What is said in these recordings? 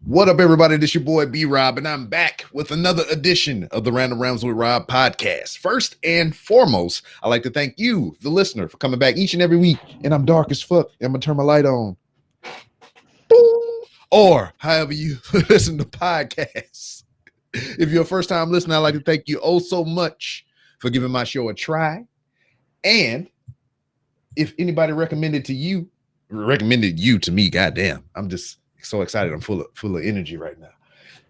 What up, everybody? This your boy B-Rob, and I'm back with another edition of the Random Rounds with Rob podcast. First and foremost, I'd like to thank you, the listener, for coming back each and every week. And I'm dark as fuck. I'm gonna turn my light on. Boom. Or however you listen to podcasts. If you're a first-time listener, I'd like to thank you oh so much for giving my show a try. And if anybody recommended you to me, goddamn, I'm just so excited. I'm full of energy right now.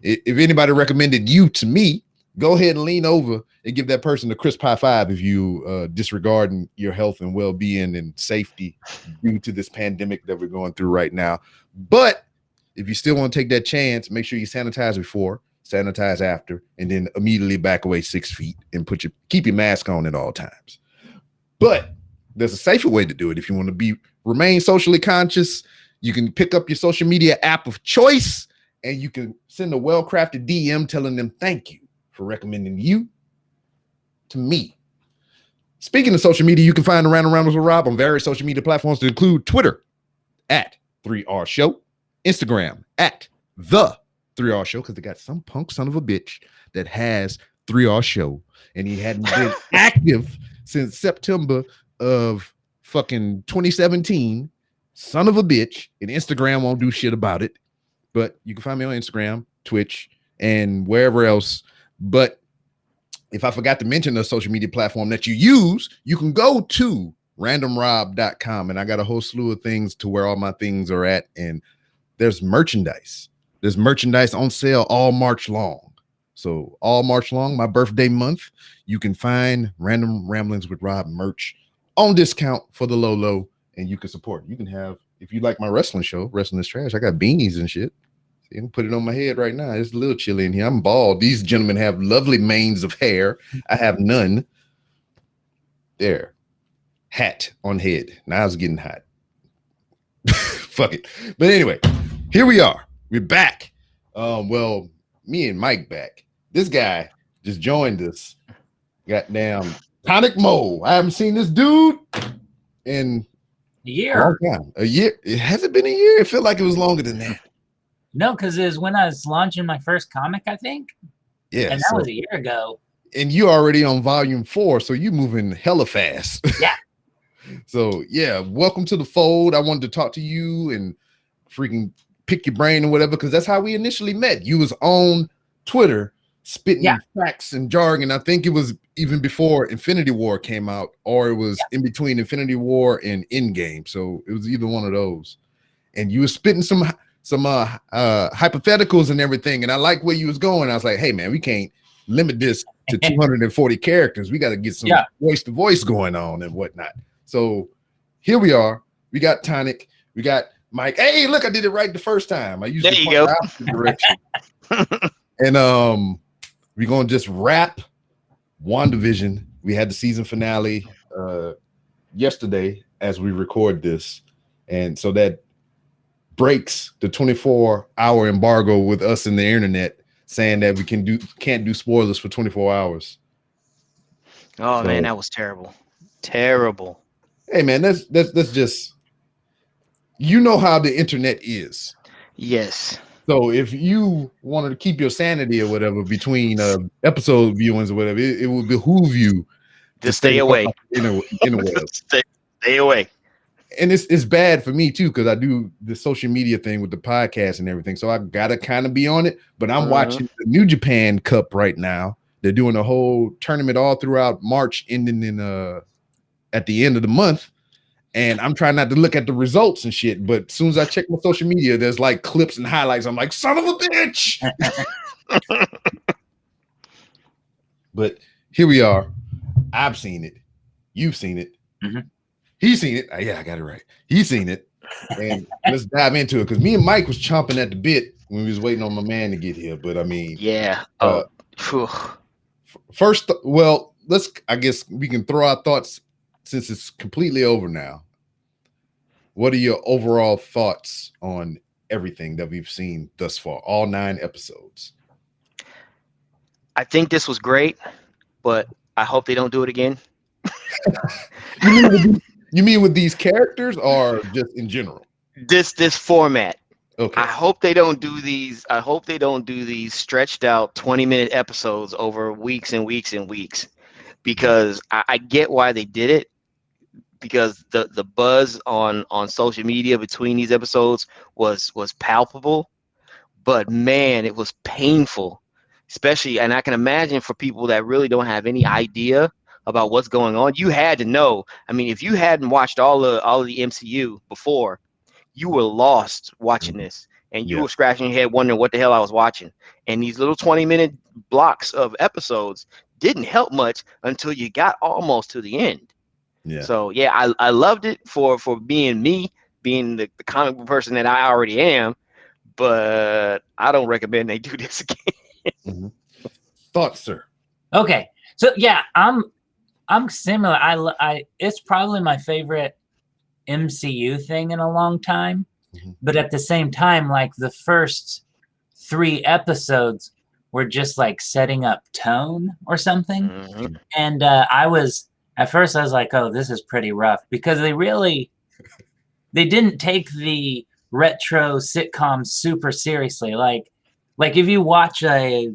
If anybody recommended you to me, go ahead and lean over and give that person a crisp high five if you disregarding your health and well-being and safety due to this pandemic that we're going through right now. But if you still want to take that chance, make sure you sanitize before, sanitize after, and then immediately back away 6 feet and keep your mask on at all times. But there's a safer way to do it. If you want to remain socially conscious, you can pick up your social media app of choice and you can send a well-crafted DM telling them thank you for recommending you to me. Speaking of social media, you can find the Random Rounds with Rob on various social media platforms to include Twitter at 3R Show, Instagram at the 3R Show, because they got some punk son of a bitch that has 3R Show and he hadn't been active since September of fucking 2017. Son of a bitch, and Instagram won't do shit about it. But you can find me on Instagram, Twitch, and wherever else. But if I forgot to mention the social media platform that you use, you can go to randomrob.com, and I got a whole slew of things to where all my things are at. And there's merchandise. There's merchandise on sale all March long. So all March long, my birthday month, you can find Random Ramblings with Rob merch on discount for the low, and you can support. You can have, if you like my wrestling show, Wrestling is Trash, I got beanies and shit. You can put it on my head right now. It's a little chilly in here. I'm bald. These gentlemen have lovely manes of hair. I have none. There. Hat on head. Now it's getting hot. Fuck it. But anyway, here we are. We're back. Well, me and Mike back. This guy just joined us. Goddamn Tonic Mole. I haven't seen this dude in a year. A year. It hasn't been a year. It felt like it was longer than that. No, because it was when I was launching my first comic, I think. Yeah. And that was a year ago. And you're already on volume 4, so you're moving hella fast. Yeah. So yeah, welcome to the fold. I wanted to talk to you and freaking pick your brain and whatever, because that's how we initially met. You was on Twitter spitting facts and jargon. I think it was even before Infinity War came out, or it was in between Infinity War and Endgame. So it was either one of those. And you were spitting some hypotheticals and everything. And I like where you was going. I was like, hey man, we can't limit this to 240 characters. We got to get some voice to voice going on and whatnot. So here we are. We got Tonic. We got Mike. Hey, look, I did it right the first time. I used to go the opposite direction. And we're gonna just wrap Wandavision. We had the season finale yesterday as we record this, and so that breaks the 24-hour embargo with us and the internet, saying that we can't do spoilers for 24 hours. Oh so, man, that was terrible. Hey man, that's just, you know how the internet is. Yes. So if you wanted to keep your sanity or whatever between episode viewings or whatever, it would behoove you to stay away. Stay away. And it's bad for me too, because I do the social media thing with the podcast and everything. So I gotta kind of be on it. But I'm watching the New Japan Cup right now. They're doing a whole tournament all throughout March, ending in at the end of the month. And I'm trying not to look at the results and shit. But as soon as I check my social media, there's like clips and highlights. I'm like, son of a bitch. But here we are. I've seen it. You've seen it. Mm-hmm. He's seen it. Yeah, I got it right. He's seen it. And let's dive into it, because me and Mike was chomping at the bit when we was waiting on my man to get here. But I mean, yeah. First, well, I guess we can throw our thoughts since it's completely over now. What are your overall thoughts on everything that we've seen thus far, all 9 episodes? I think this was great, but I hope they don't do it again. You mean with these characters or just in general? This format. Okay. I hope they don't do these. I hope they don't do these stretched out 20-minute episodes over weeks and weeks and weeks, because I get why they did it, because the buzz on social media between these episodes was palpable, but man, it was painful, especially, and I can imagine for people that really don't have any idea about what's going on. You had to know. I mean, if you hadn't watched all of the MCU before, you were lost watching this, and you Yeah. were scratching your head wondering what the hell I was watching. And these little 20-minute blocks of episodes didn't help much until you got almost to the end. Yeah. So yeah, I loved it for being me, being the comic book person that I already am, but I don't recommend they do this again. Thoughts, sir? Okay, so yeah, I'm similar. I it's probably my favorite MCU thing in a long time, but at the same time, like the first 3 episodes were just like setting up tone or something, and at first I was like, oh, this is pretty rough, because they didn't take the retro sitcom super seriously. Like if you watch retro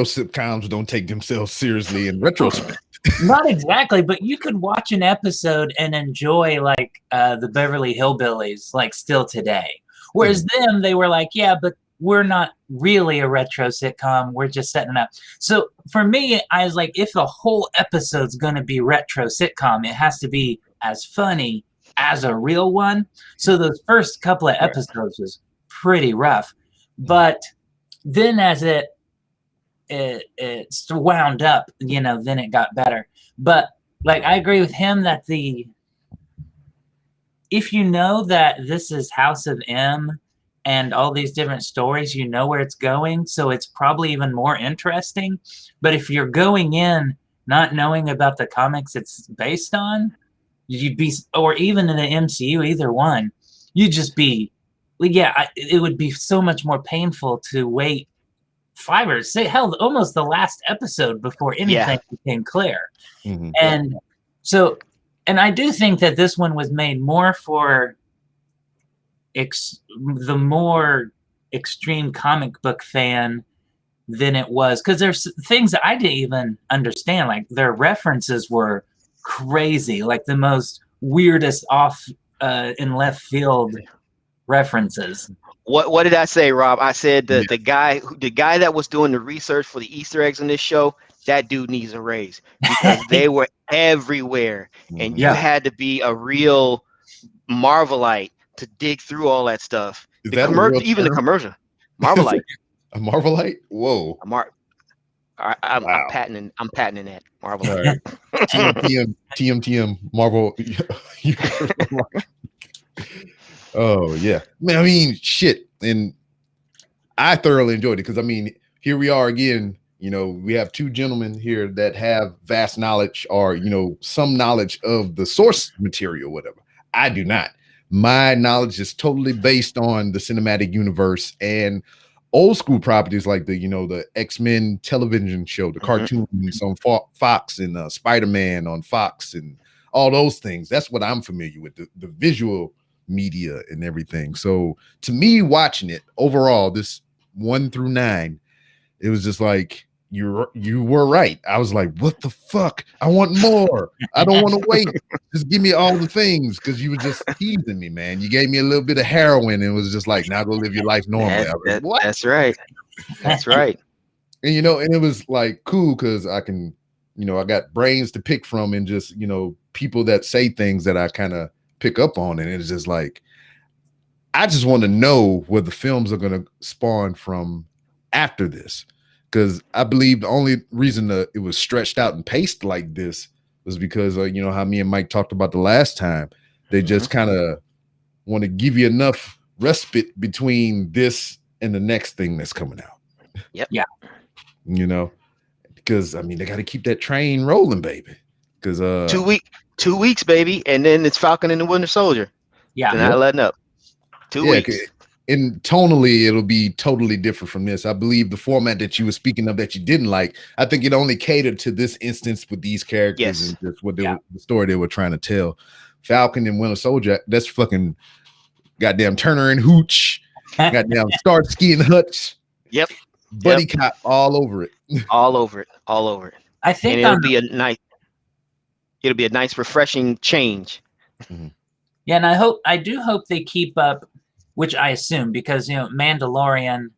sitcoms don't take themselves seriously in retrospect. Not exactly, but you could watch an episode and enjoy like the Beverly Hillbillies like still today. Whereas them, they were like, yeah, but we're not really a retro sitcom. We're just setting up. So for me, I was like, if the whole episode's going to be retro sitcom, it has to be as funny as a real one. So those first couple of episodes was pretty rough. But then as it wound up, then it got better. But like, I agree with him that if you know that this is House of M and all these different stories, you know where it's going, so it's probably even more interesting. But if you're going in not knowing about the comics it's based on, you'd be, or even in the MCU, either one, you'd just be, it would be so much more painful to wait 5 or 6, hell, almost the last episode before anything became clear. And so, and I do think that this one was made more for the more extreme comic book fan than it was, because there's things that I didn't even understand. Like their references were crazy, like the most weirdest off in left field references. What did I say, Rob? I said the guy that was doing the research for the Easter eggs in this show, that dude needs a raise, because they were everywhere, and you had to be a real Marvelite to dig through all that stuff. Is even the commercial, Marvelite. A Marvelite? Whoa! I'm patenting that Marvelite. TM Marvel. Oh yeah, man. I mean, shit, and I thoroughly enjoyed it, because I mean, here we are again. We have 2 gentlemen here that have vast knowledge, or some knowledge of the source material, whatever. I do not. My knowledge is totally based on the cinematic universe and old school properties like the X-Men television show, the cartoons on Fox, and Spider-Man on Fox, and all those things. That's what I'm familiar with, the visual media and everything. So to me, watching it overall, this 1 through 9, it was just like, you were right. I was like, what the fuck? I want more. I don't want to wait. Just give me all the things, because you were just teasing me, man. You gave me a little bit of heroin and it was just like, now go live your life normally. What? That's right. That's right. And and it was like cool, because I can, I got brains to pick from, and just people that say things that I kind of pick up on, and it's just like, I just want to know where the films are going to spawn from after this, because I believe the only reason that it was stretched out and paced like this was because how me and Mike talked about the last time. They just kind of want to give you enough respite between this and the next thing that's coming out. Yep. Yeah. Because I mean, they got to keep that train rolling, baby. Because 2 weeks, baby, and then it's Falcon and the Winter Soldier. Yeah. They're not letting up. 2 weeks. And tonally, it'll be totally different from this. I believe the format that you were speaking of that you didn't like, I think it only catered to this instance with these characters and just what the story they were trying to tell. Falcon and Winter Soldier, that's fucking goddamn Turner and Hooch Goddamn Starsky and Hutch. Yep. Buddy Cop all over it. All over it. All over it. I think And it'll be a nice refreshing change. Yeah, and I do hope they keep up, which I assume, because Mandalorian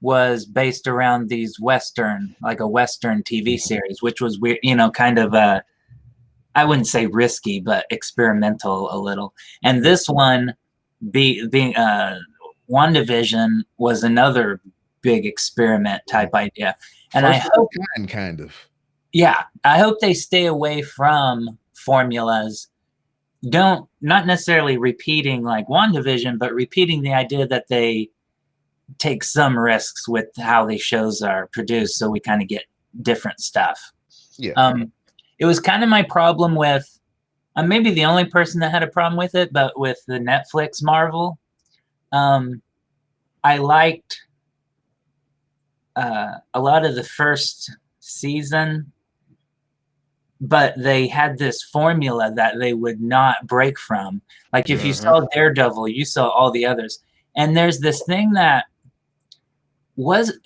was based around these Western TV series, which was weird, kind of I wouldn't say risky, but experimental a little. And this one being WandaVision was another big experiment type idea. And I hope kind of. Yeah, I hope they stay away from formulas. Not necessarily repeating like WandaVision, but repeating the idea that they take some risks with how the shows are produced, so we kind of get different stuff. Yeah. It was kind of my problem with, I'm maybe the only person that had a problem with it, but with the Netflix Marvel, I liked a lot of the first season, but they had this formula that they would not break from. Like if you saw Daredevil, you saw all the others. And there's this thing that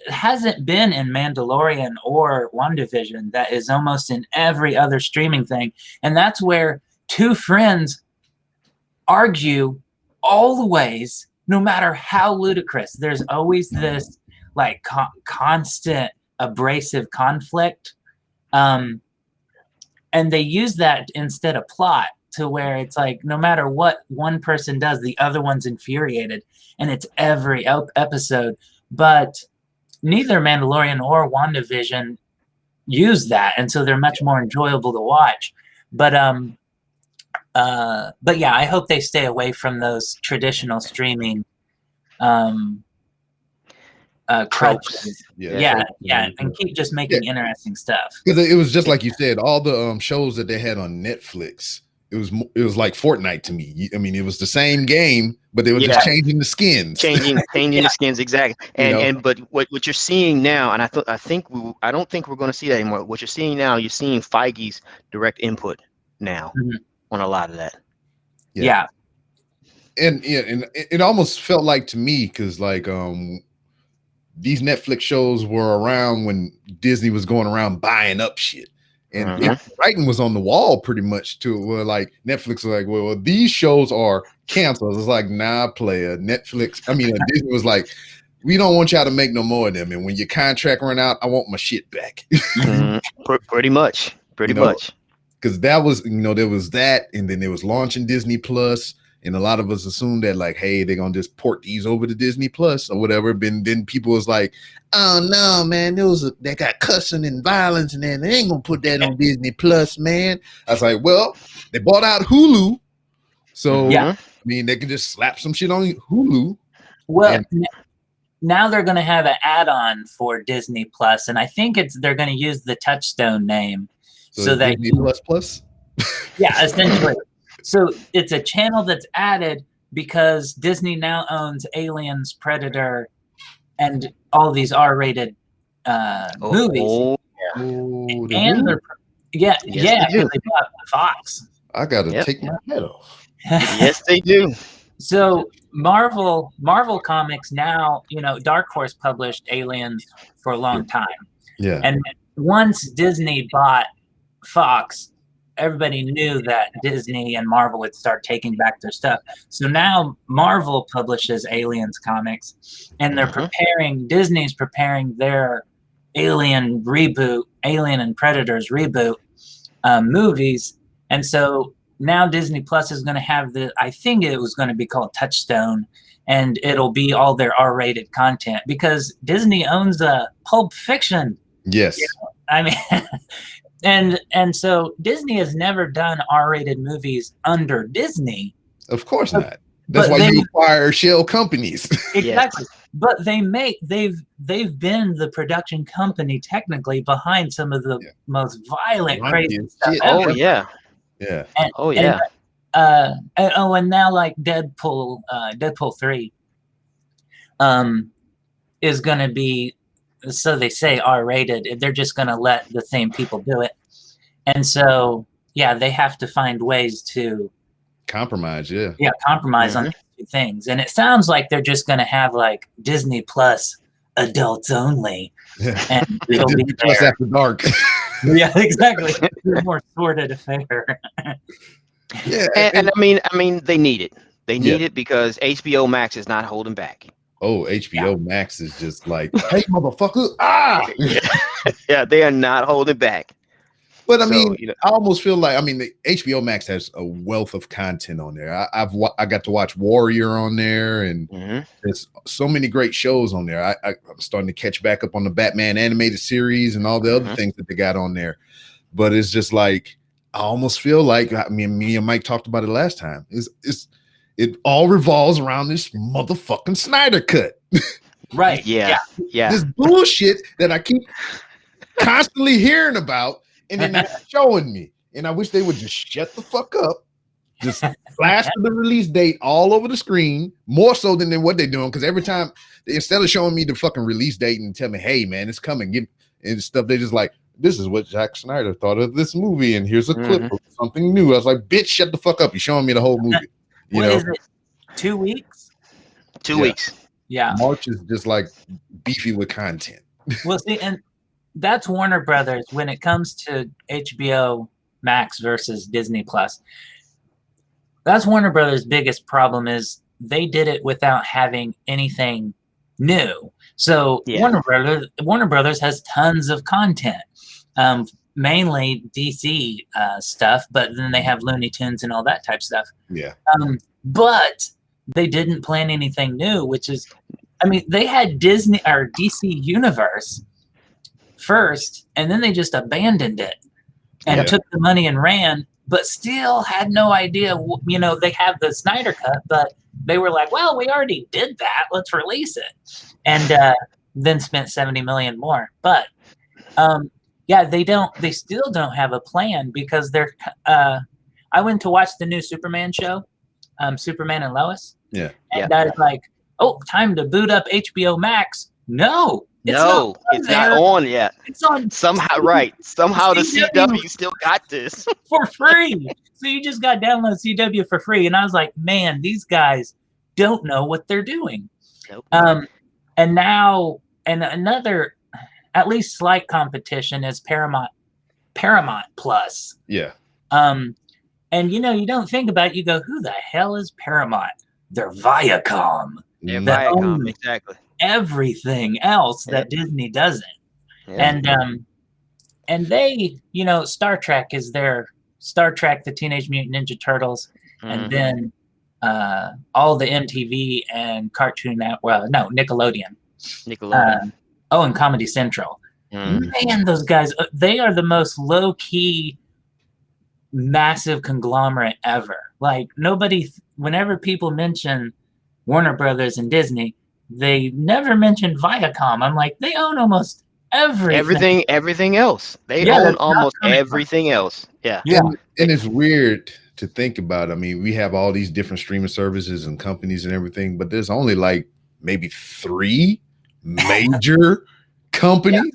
hasn't been in Mandalorian or WandaVision that is almost in every other streaming thing. And that's where two friends argue all the ways, no matter how ludicrous. There's always this like constant abrasive conflict. And they use that instead of plot, to where it's like no matter what one person does, the other one's infuriated, and it's every episode. But neither Mandalorian or WandaVision use that, and so they're much more enjoyable to watch. But yeah, I hope they stay away from those traditional streaming crutches. Yeah, and keep just making interesting stuff. Because it was just like you said, all the shows that they had on Netflix, it was like Fortnite to me. I mean, it was the same game, but they were just changing the skins. Changing the skins, exactly. And but what you're seeing now, and I don't think we're going to see that anymore. What you're seeing now, you're seeing Feige's direct input now on a lot of that. Yeah. And it almost felt like to me, because like these Netflix shows were around when Disney was going around buying up shit. And writing was on the wall pretty much too. Where like Netflix was like, well, these shows are canceled. It's like, nah, player. Disney was like, we don't want y'all to make no more of them. And when your contract run out, I want my shit back. Pretty much. Because that was, there was that, and then there was launching Disney Plus. And a lot of us assumed that, like, hey, they're gonna just port these over to Disney Plus or whatever. Then people was like, oh no, man, they got cussing and violence, and then they ain't gonna put that on Disney Plus, man. I was like, well, they bought out Hulu, so I mean, they can just slap some shit on Hulu. Well, now they're gonna have an add-on for Disney Plus, and I think they're gonna use the Touchstone name, so that Disney Plus. Yeah, essentially. So it's a channel that's added because Disney now owns Aliens, Predator, and all these R-rated movies. And they bought Fox. I gotta take my head off. Yes, they do. So Marvel Comics now, Dark Horse published Aliens for a long time. Yeah. And once Disney bought Fox, everybody knew that Disney and Marvel would start taking back their stuff. So now Marvel publishes Aliens comics, and Disney's preparing their Alien and Predators reboot movies. And so now Disney Plus is going to have I think it was going to be called Touchstone, and it'll be all their R-rated content because Disney owns Pulp Fiction. Yes. I mean, and so Disney has never done R-rated movies under Disney. Of course not. That's why you acquire shell companies. Exactly. But they've been the production company technically behind some of the most violent, crazy stuff ever. Oh yeah. Yeah. And now like Deadpool 3 is going to be, so they say, R-rated. They're just going to let the same people do it. And so, they have to find ways to compromise. compromise on these things. And it sounds like they're just going to have like Disney Plus adults only. And it'll be Disney Plus there. After Dark. Yeah, exactly. It's a more sordid affair. Yeah, And I mean, they need it. They need Yeah. it because HBO Max is not holding back. oh, HBO Max is just like, hey, motherfucker, ah. Yeah, they are not holding back. But I So, mean, you know, I almost feel like, I mean, the HBO Max has a wealth of content on there. I got to watch Warrior on there, and there's so many great shows on there. I'm starting to catch back up on the Batman animated series and all the other things that they got on there. But it's just like, I almost feel like, I mean, me and Mike talked about it last time. It all revolves around this motherfucking Snyder cut. Right. yeah. This bullshit that I keep constantly hearing about, and they're not showing me. And I wish they would just shut the fuck up. Just flash the release date all over the screen, more so than what they're doing. Because every time, instead of showing me the fucking release date and tell me, hey man, it's coming, and stuff, they just like, this is what Zack Snyder thought of this movie, and here's a clip of something new. I was like, bitch, shut the fuck up. You're showing me the whole movie. You know, is it? 2 weeks? 2 weeks. Yeah. March is just like beefy with content. Well, see, and that's Warner Brothers when it comes to HBO Max versus Disney Plus. That's Warner Brothers' biggest problem is they did it without having anything new. So Warner Brothers has tons of content, mainly DC stuff, but then they have Looney Tunes and all that type of stuff. Yeah. But they didn't plan anything new, which is, I mean, they had Disney or DC Universe first, and then they just abandoned it and took the money and ran, but still had no idea. You know, they have the Snyder Cut, but they were like, well, we already did that. Let's release it. And then spent $70 million more. But they still don't have a plan because they're, I went to watch the new Superman show, Superman and Lois. Yeah. And I was like, oh, time to boot up HBO Max. No, it's not on yet. It's on somehow, right? Somehow the CW still got this for free. So you just got to download CW for free, and I was like, man, these guys don't know what they're doing. Nope. And now, and another, at least slight competition is Paramount Plus. Yeah. And you know, you don't think about it, you go, who the hell is Paramount? They're Viacom. They're Viacom, exactly. Everything else that Disney doesn't. Yeah. And they, you know, Star Trek is their Star Trek, the Teenage Mutant Ninja Turtles, and then all the MTV and Cartoon Network, Nickelodeon. And Comedy Central. Man, those guys, they are the most low-key, massive conglomerate ever. Like, whenever people mention Warner Brothers and Disney, they never mention Viacom. I'm like, they own almost everything. Everything else. They own almost everything else. Yeah. And it's weird to think about. I mean, we have all these different streaming services and companies and everything, but there's only like maybe 3 major companies.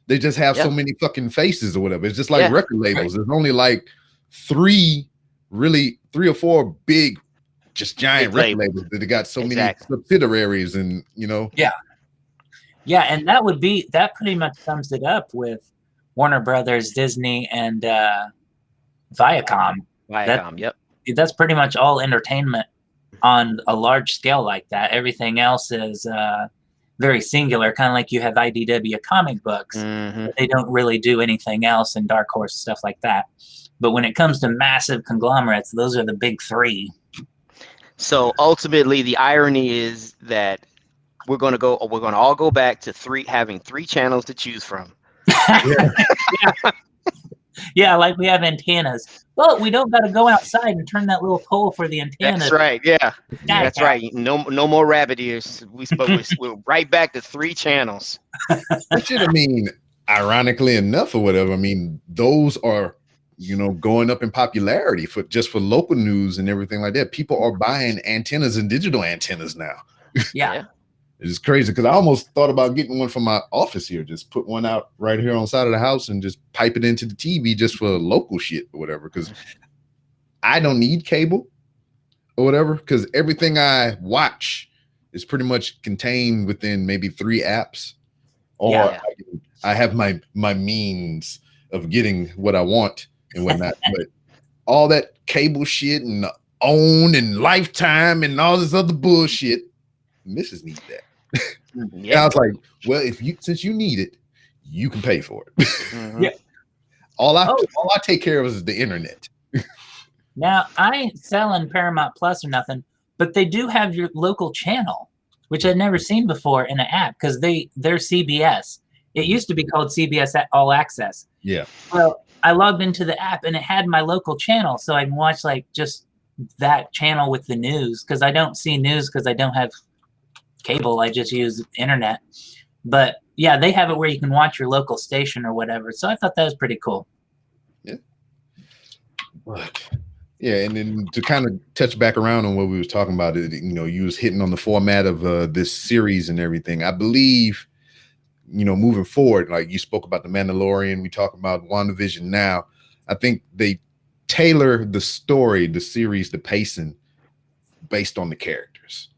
They just have so many fucking faces or whatever. It's just like record labels. There's only like 3 or 4 big, just giant record labels that they got so many subsidiaries, and you know. Yeah, and that pretty much sums it up with Warner Brothers, Disney, and Viacom. That's pretty much all entertainment on a large scale like that. Everything else is very singular, kind of like you have IDW comic books. They don't really do anything else, and Dark Horse, stuff like that. But when it comes to massive conglomerates, those are the big 3. So ultimately, the irony is that we're going to all go back to having 3 channels to choose from. Yeah, like we have antennas. Well, we don't got to go outside and turn that little pole for the antenna. That's right. Yeah, that's right. No more rabbit ears. We're right back to 3 channels. Which, I mean, ironically enough, or whatever. I mean, those are, you know, going up in popularity for local news and everything like that. People are buying antennas and digital antennas now. Yeah. It's crazy because I almost thought about getting one from my office here. Just put one out right here on the side of the house and just pipe it into the TV just for local shit or whatever. Because I don't need cable. or whatever, because everything I watch is pretty much contained within maybe 3 apps, or Yeah. I have my means of getting what I want and whatnot. But all that cable shit and OWN and Lifetime and all this other bullshit, Mrs. need that. And I was like, well, since you need it, you can pay for it. Yeah. All I take care of is the internet. Now, I ain't selling Paramount Plus or nothing, but they do have your local channel, which I'd never seen before in an app, because they're CBS. It used to be called CBS All Access. Yeah. Well, I logged into the app and it had my local channel, so I can watch like just that channel with the news, because I don't see news because I don't have cable. I just use internet. But yeah, they have it where you can watch your local station or whatever. So I thought that was pretty cool. Yeah. Yeah, and then to kind of touch back around on what we was talking about, you was hitting on the format of this series and everything. I believe, moving forward, like you spoke about the Mandalorian, we talk about WandaVision now. I think they tailor the story, the series, the pacing based on the characters.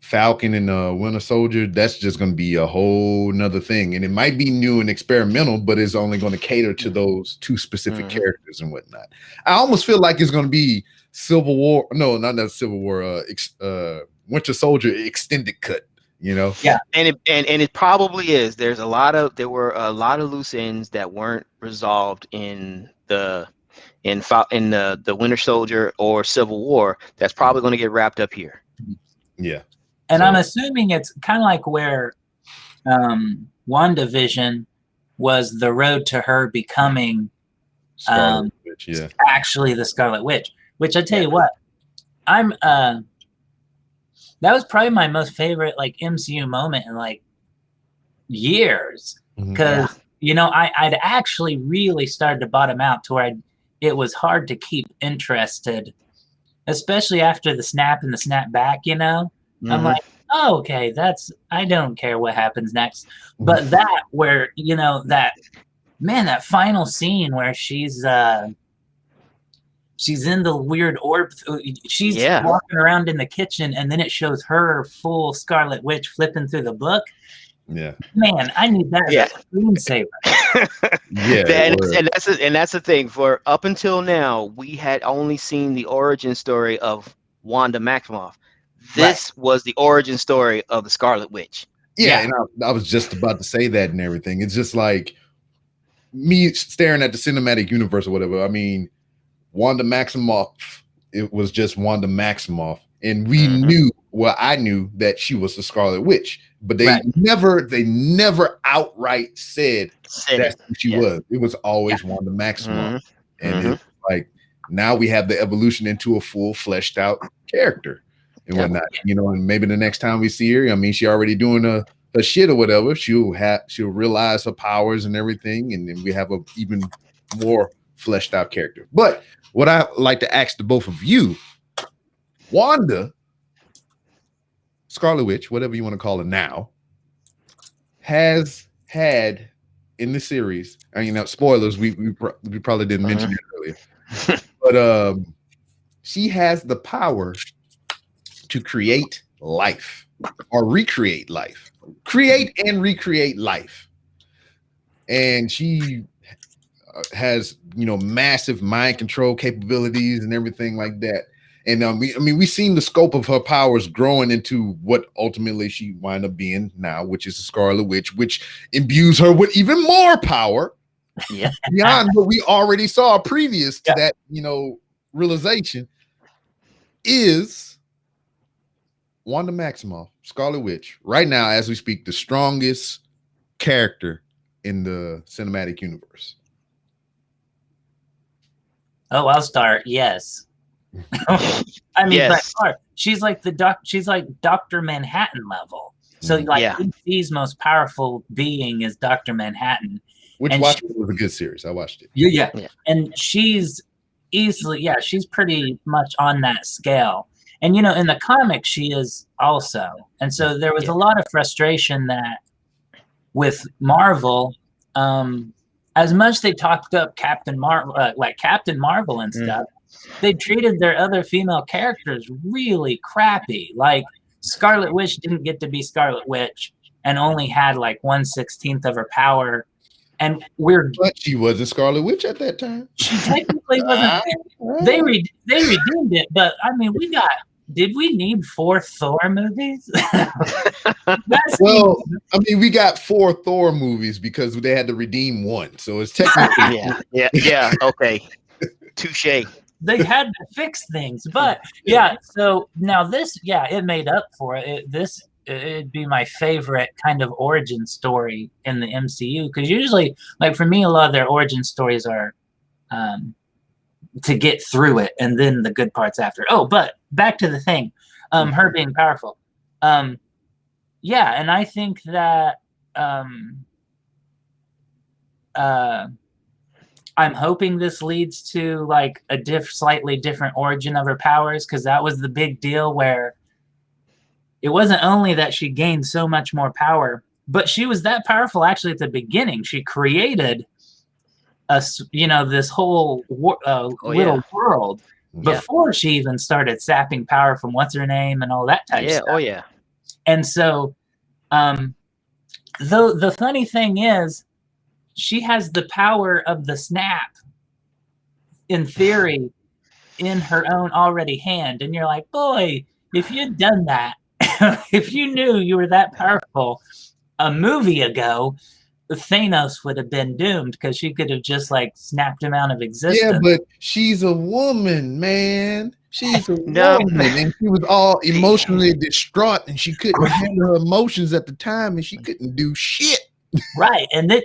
Falcon and Winter Soldier, that's just going to be a whole nother thing. And it might be new and experimental, but it's only going to cater to those 2 specific characters and whatnot. I almost feel like it's going to be Civil War. No, not that Civil War. Winter Soldier extended cut. Yeah, and it probably is. There were a lot of loose ends that weren't resolved in the Winter Soldier or Civil War. That's probably going to get wrapped up here. Yeah. And I'm assuming it's kind of like where WandaVision was the road to her becoming Scarlet Witch, actually the Scarlet Witch. Which I tell you what, that was probably my most favorite like MCU moment in like years, because I'd actually really started to bottom out to where it was hard to keep interested, especially after the snap and the snap back. I'm like, oh, okay, I don't care what happens next. But that where, that final scene where she's in the weird orb. She's walking around in the kitchen, and then it shows her full Scarlet Witch flipping through the book. Yeah, man, I need that as a screensaver. and that's the thing. For up until now, we had only seen the origin story of Wanda Maximoff. This was the origin story of the Scarlet Witch. Yeah, and I was just about to say that and everything. It's just like me staring at the cinematic universe or whatever. I mean, Wanda Maximoff, it was just Wanda Maximoff. And we knew, I knew that she was the Scarlet Witch, but they never outright said that's who she was. It was always Wanda Maximoff. And it's like, now we have the evolution into a full fleshed out character and whatnot, and maybe the next time we see her, I mean, she already doing a shit or whatever. She'll realize her powers and everything. And then we have a even more fleshed out character. But what I like to ask the both of you, Wanda, Scarlet Witch, whatever you want to call her now, has had in the series, and spoilers, we probably didn't mention it earlier, but she has the power to create life or recreate life, create and recreate life. And she has, massive mind control capabilities and everything like that. And we've seen the scope of her powers growing into what ultimately she wind up being now, which is the Scarlet Witch, which imbues her with even more power beyond what we already saw previous to that, realization. Is Wanda Maximoff, Scarlet Witch, right now as we speak, the strongest character in the cinematic universe? Oh, I'll start. Yes. I mean, she's like Dr. Manhattan level. So DC's most powerful being is Dr. Manhattan. Which was a good series. I watched it. Yeah. And she's easily, she's pretty much on that scale. And in the comics she is also. And so there was a lot of frustration that with Marvel, as much they talked up Captain Marvel and stuff, they treated their other female characters really crappy. Like Scarlet Witch didn't get to be Scarlet Witch and only had like 1/16 of her power. And but she was a Scarlet Witch at that time. She technically wasn't. They redeemed it, but I mean, did we need 4 Thor movies? Well, I mean, we got 4 Thor movies because they had to redeem one, so it's technically yeah. Okay, touche. They had to fix things, but yeah. So now this, it made up for it. It'd be my favorite kind of origin story in the MCU, because usually, like for me, a lot of their origin stories are to get through it, and then the good parts after. Oh, but back to the thing, her being powerful. And I think that I'm hoping this leads to like a slightly different origin of her powers, because that was the big deal, where it wasn't only that she gained so much more power, but she was that powerful actually at the beginning. She created this whole little world before she even started sapping power from what's her name and all that type of stuff. Oh yeah. And so, though the funny thing is, she has the power of the snap, in theory, in her own already hand, and you're like, boy, if you'd done that, if you knew you were that powerful a movie ago, Thanos would have been doomed, because she could have just like snapped him out of existence. Yeah, but she's a woman, man. She's a woman, and she was all emotionally distraught, and she couldn't handle her emotions at the time, and she couldn't do shit. Right, and the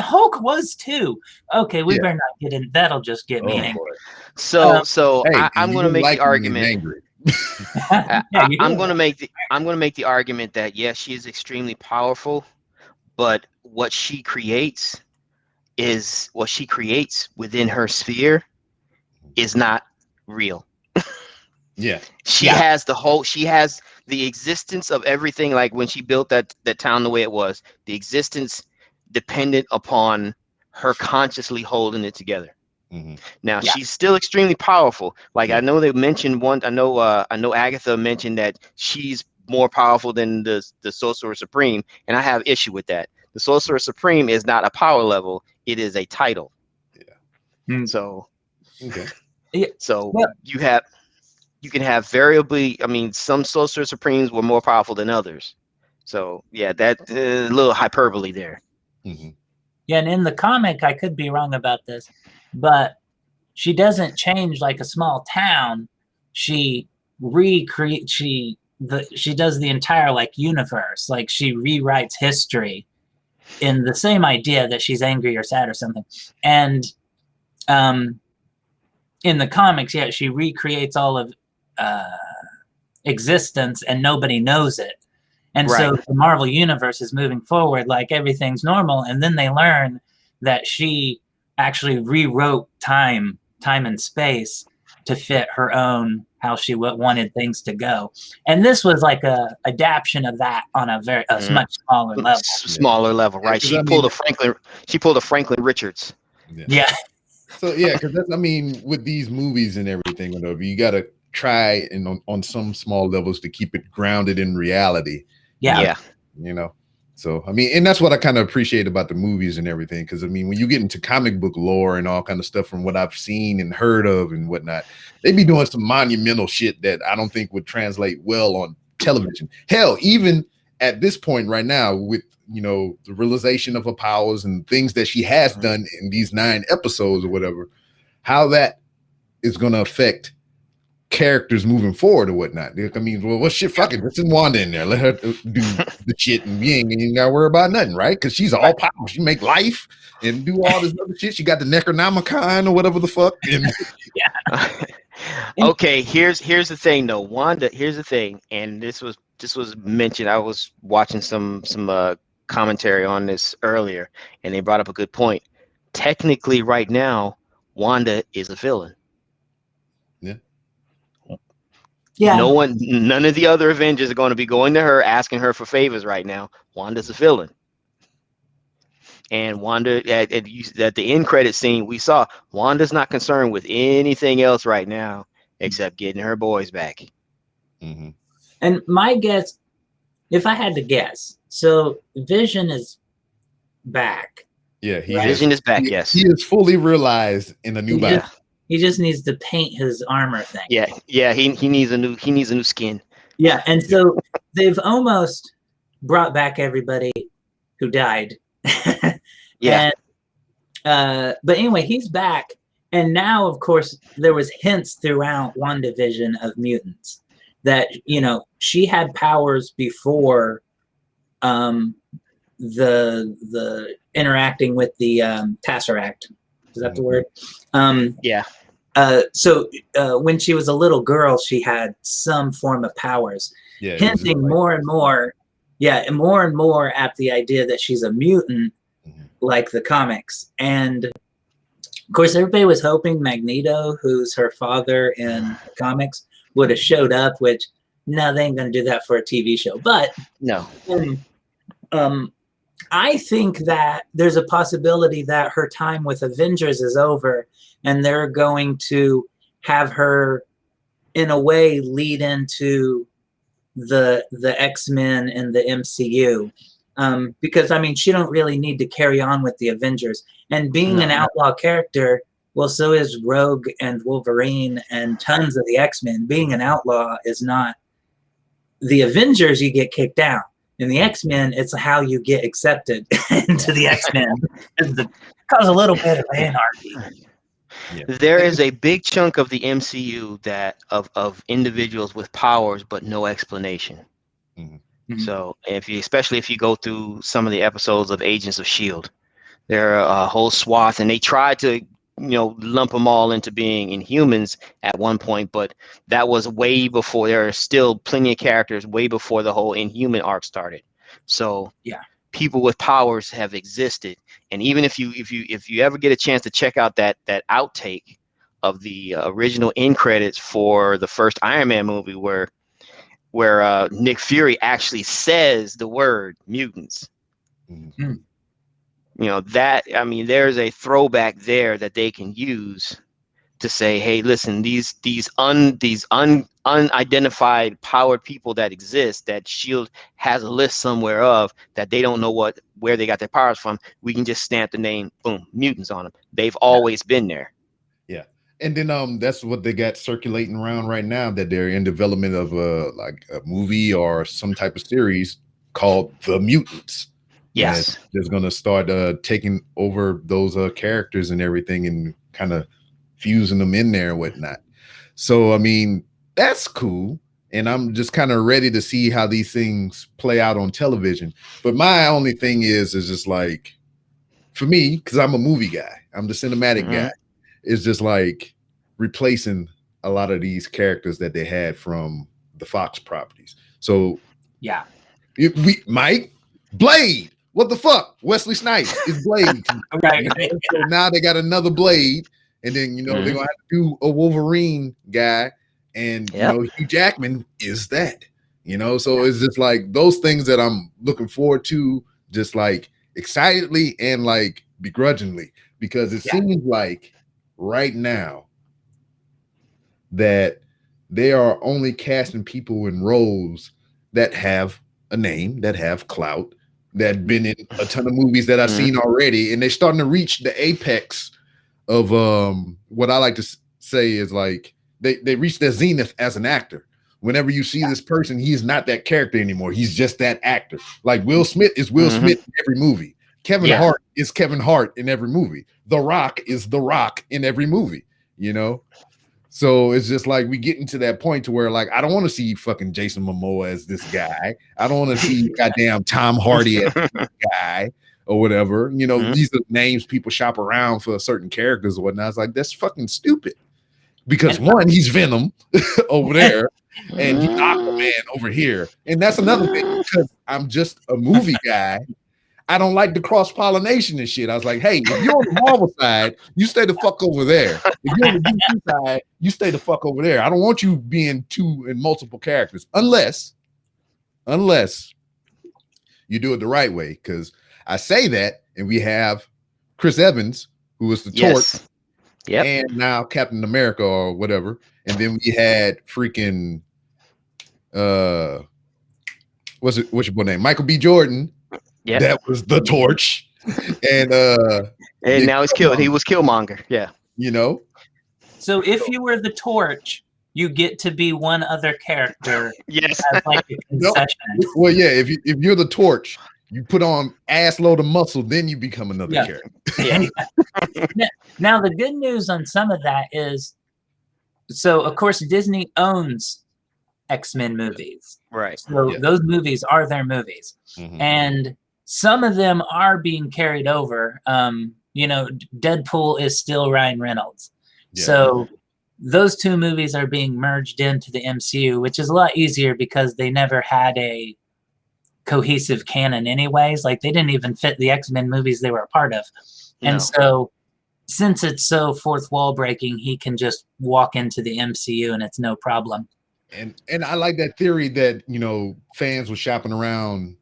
Hulk was too. Okay, we better not get in. That'll just get me angry. So I'm going to make the argument. I'm going to make the argument that yes, she is extremely powerful, but what she creates within her sphere is not real. She has the existence of everything. Like when she built that town the way it was, the existence dependent upon her consciously holding it together. Now she's still extremely powerful. Like I know they mentioned I know Agatha mentioned that she's more powerful than the Sorcerer Supreme, and I have issue with that. The Sorcerer Supreme is not a power level; it is a title. So, you can have variably. I mean, some Sorcerer Supremes were more powerful than others. So that a little hyperbole there. Yeah, and in the comic, I could be wrong about this, but she doesn't change like a small town. She recreates. She does the entire like universe. Like she rewrites history in the same idea that she's angry or sad or something. And in the comics, she recreates all of existence, and nobody knows it. And so the Marvel universe is moving forward like everything's normal, and then they learn that she actually rewrote time and space to fit her own how she wanted things to go. And this was like a adaptation of that on a much smaller level. Smaller level, right? She pulled a Franklin Richards. So because with these movies and everything, whatever, you got to try and on some small levels to keep it grounded in reality. So and that's what I kind of appreciate about the movies and everything, because when you get into comic book lore and all kind of stuff, from what I've seen and heard of and whatnot, they be doing some monumental shit that I don't think would translate well on television. Hell, even at this point right now, with the realization of her powers and things that she has done in these 9 episodes or whatever, how that is going to affect characters moving forward or whatnot. Fuck it, let's send Wanda in there, let her do the shit, and we ain't gotta worry about nothing, right? Because she's all powerful. She make life and do all this other shit. She got the Necronomicon or whatever the fuck. Okay, here's the thing though, Wanda. Here's the thing, and this was mentioned. I was watching some commentary on this earlier, and they brought up a good point. Technically, right now, Wanda is a villain. None of the other Avengers are going to be going to her asking her for favors right now. Wanda's a villain. And Wanda at the end credit scene, we saw Wanda's not concerned with anything else right now except getting her boys back. Mm-hmm. And my guess, if I had to guess, so Vision is back. Yeah, Vision is back. Yes, he is fully realized in a new body. He just needs to paint his armor thing. Yeah. He needs a new skin. Yeah, and so they've almost brought back everybody who died. Yeah. And, but anyway, he's back, and now, of course, there was hints throughout WandaVision of mutants that she had powers before the interacting with the Tesseract. Is that the word? Yeah. So when she was a little girl, she had some form of powers, hinting more and more at the idea that she's a mutant, like the comics. And of course, everybody was hoping Magneto, who's her father in the comics, would have showed up, which no, they ain't gonna do that for a TV show. But no, I think that there's a possibility that her time with Avengers is over, and they're going to have her, in a way, lead into the X-Men and the MCU. Because, I mean, she don't really need to carry on with the Avengers. And being an outlaw character, well, so is Rogue and Wolverine and tons of the X-Men. Being an outlaw is not... The Avengers, you get kicked out. In the X-Men, it's how you get accepted into the X-Men. Cause a little bit of anarchy. Yeah. There is a big chunk of the MCU of individuals with powers but no explanation. Mm-hmm. So especially if you go through some of the episodes of Agents of S.H.I.E.L.D., there are a whole swath, and they tried to lump them all into being Inhumans at one point, but that was way before. There are still plenty of characters way before the whole Inhuman arc started. So people with powers have existed, and even if you ever get a chance to check out that outtake of the original end credits for the first Iron Man movie, where Nick Fury actually says the word mutants. Mm-hmm. There's a throwback there that they can use to say, hey, listen, these unidentified powered people that exist, that S.H.I.E.L.D. has a list somewhere of, that they don't know where they got their powers from. We can just stamp the name, boom, mutants on them. They've always been there. Yeah. And then that's what they got circulating around right now, that they're in development of like a movie or some type of series called The Mutants. Yes, just going to start taking over those characters and everything, and kind of fusing them in there and whatnot. So, I mean, that's cool. And I'm just kind of ready to see how these things play out on television. But my only thing is just like, for me, because I'm a movie guy, I'm the cinematic guy, it's just like replacing a lot of these characters that they had from the Fox properties. So, Mike, Blade. What the fuck? Wesley Snipes is Blade. Right. So now they got another Blade, and then they're gonna have to do a Wolverine guy, and Hugh Jackman is that. So it's just like those things that I'm looking forward to, just like excitedly and like begrudgingly, because it seems like right now that they are only casting people in roles that have a name, that have clout, that been in a ton of movies that I've seen already, and they're starting to reach the apex of what I like to say is like they reach their zenith as an actor. Whenever you see this person, he's not that character anymore. He's just that actor. Like Will Smith is Will Smith in every movie. Kevin Hart is Kevin Hart in every movie. The Rock is The Rock in every movie. So it's just like we get into that point to where, like, I don't want to see fucking Jason Momoa as this guy. I don't want to see goddamn Tom Hardy as this guy or whatever. These are names people shop around for certain characters or whatnot. It's like, that's fucking stupid. Because one, he's Venom over there, and he's Aquaman over here. And that's another thing, because I'm just a movie guy. I don't like the cross-pollination and shit. I was like, hey, if you're on the Marvel side, you stay the fuck over there. If you're on the DC side, you stay the fuck over there. I don't want you being two and multiple characters, unless you do it the right way. Because I say that, and we have Chris Evans, who was the Torch, and now Captain America or whatever. And then we had freaking what's your boy name? Michael B. Jordan. Yeah, that was the Torch. And now he's killed. He was Killmonger. Yeah. You know. So if you were the Torch, you get to be one other character. Yes. As like a concession. No. Well, yeah, if you're the Torch, you put on ass load of muscle, then you become another character. Yeah. Now the good news on some of that is, so of course Disney owns X-Men movies. Right. So those movies are their movies. Mm-hmm. And some of them are being carried over. You know, Deadpool is still Ryan Reynolds. Yeah. So those two movies are being merged into the MCU, which is a lot easier because they never had a cohesive canon anyways. Like they didn't even fit the X-Men movies they were a part of. No. And so since it's so fourth wall breaking, he can just walk into the MCU and it's no problem. And I like that theory that, you know, fans were shopping around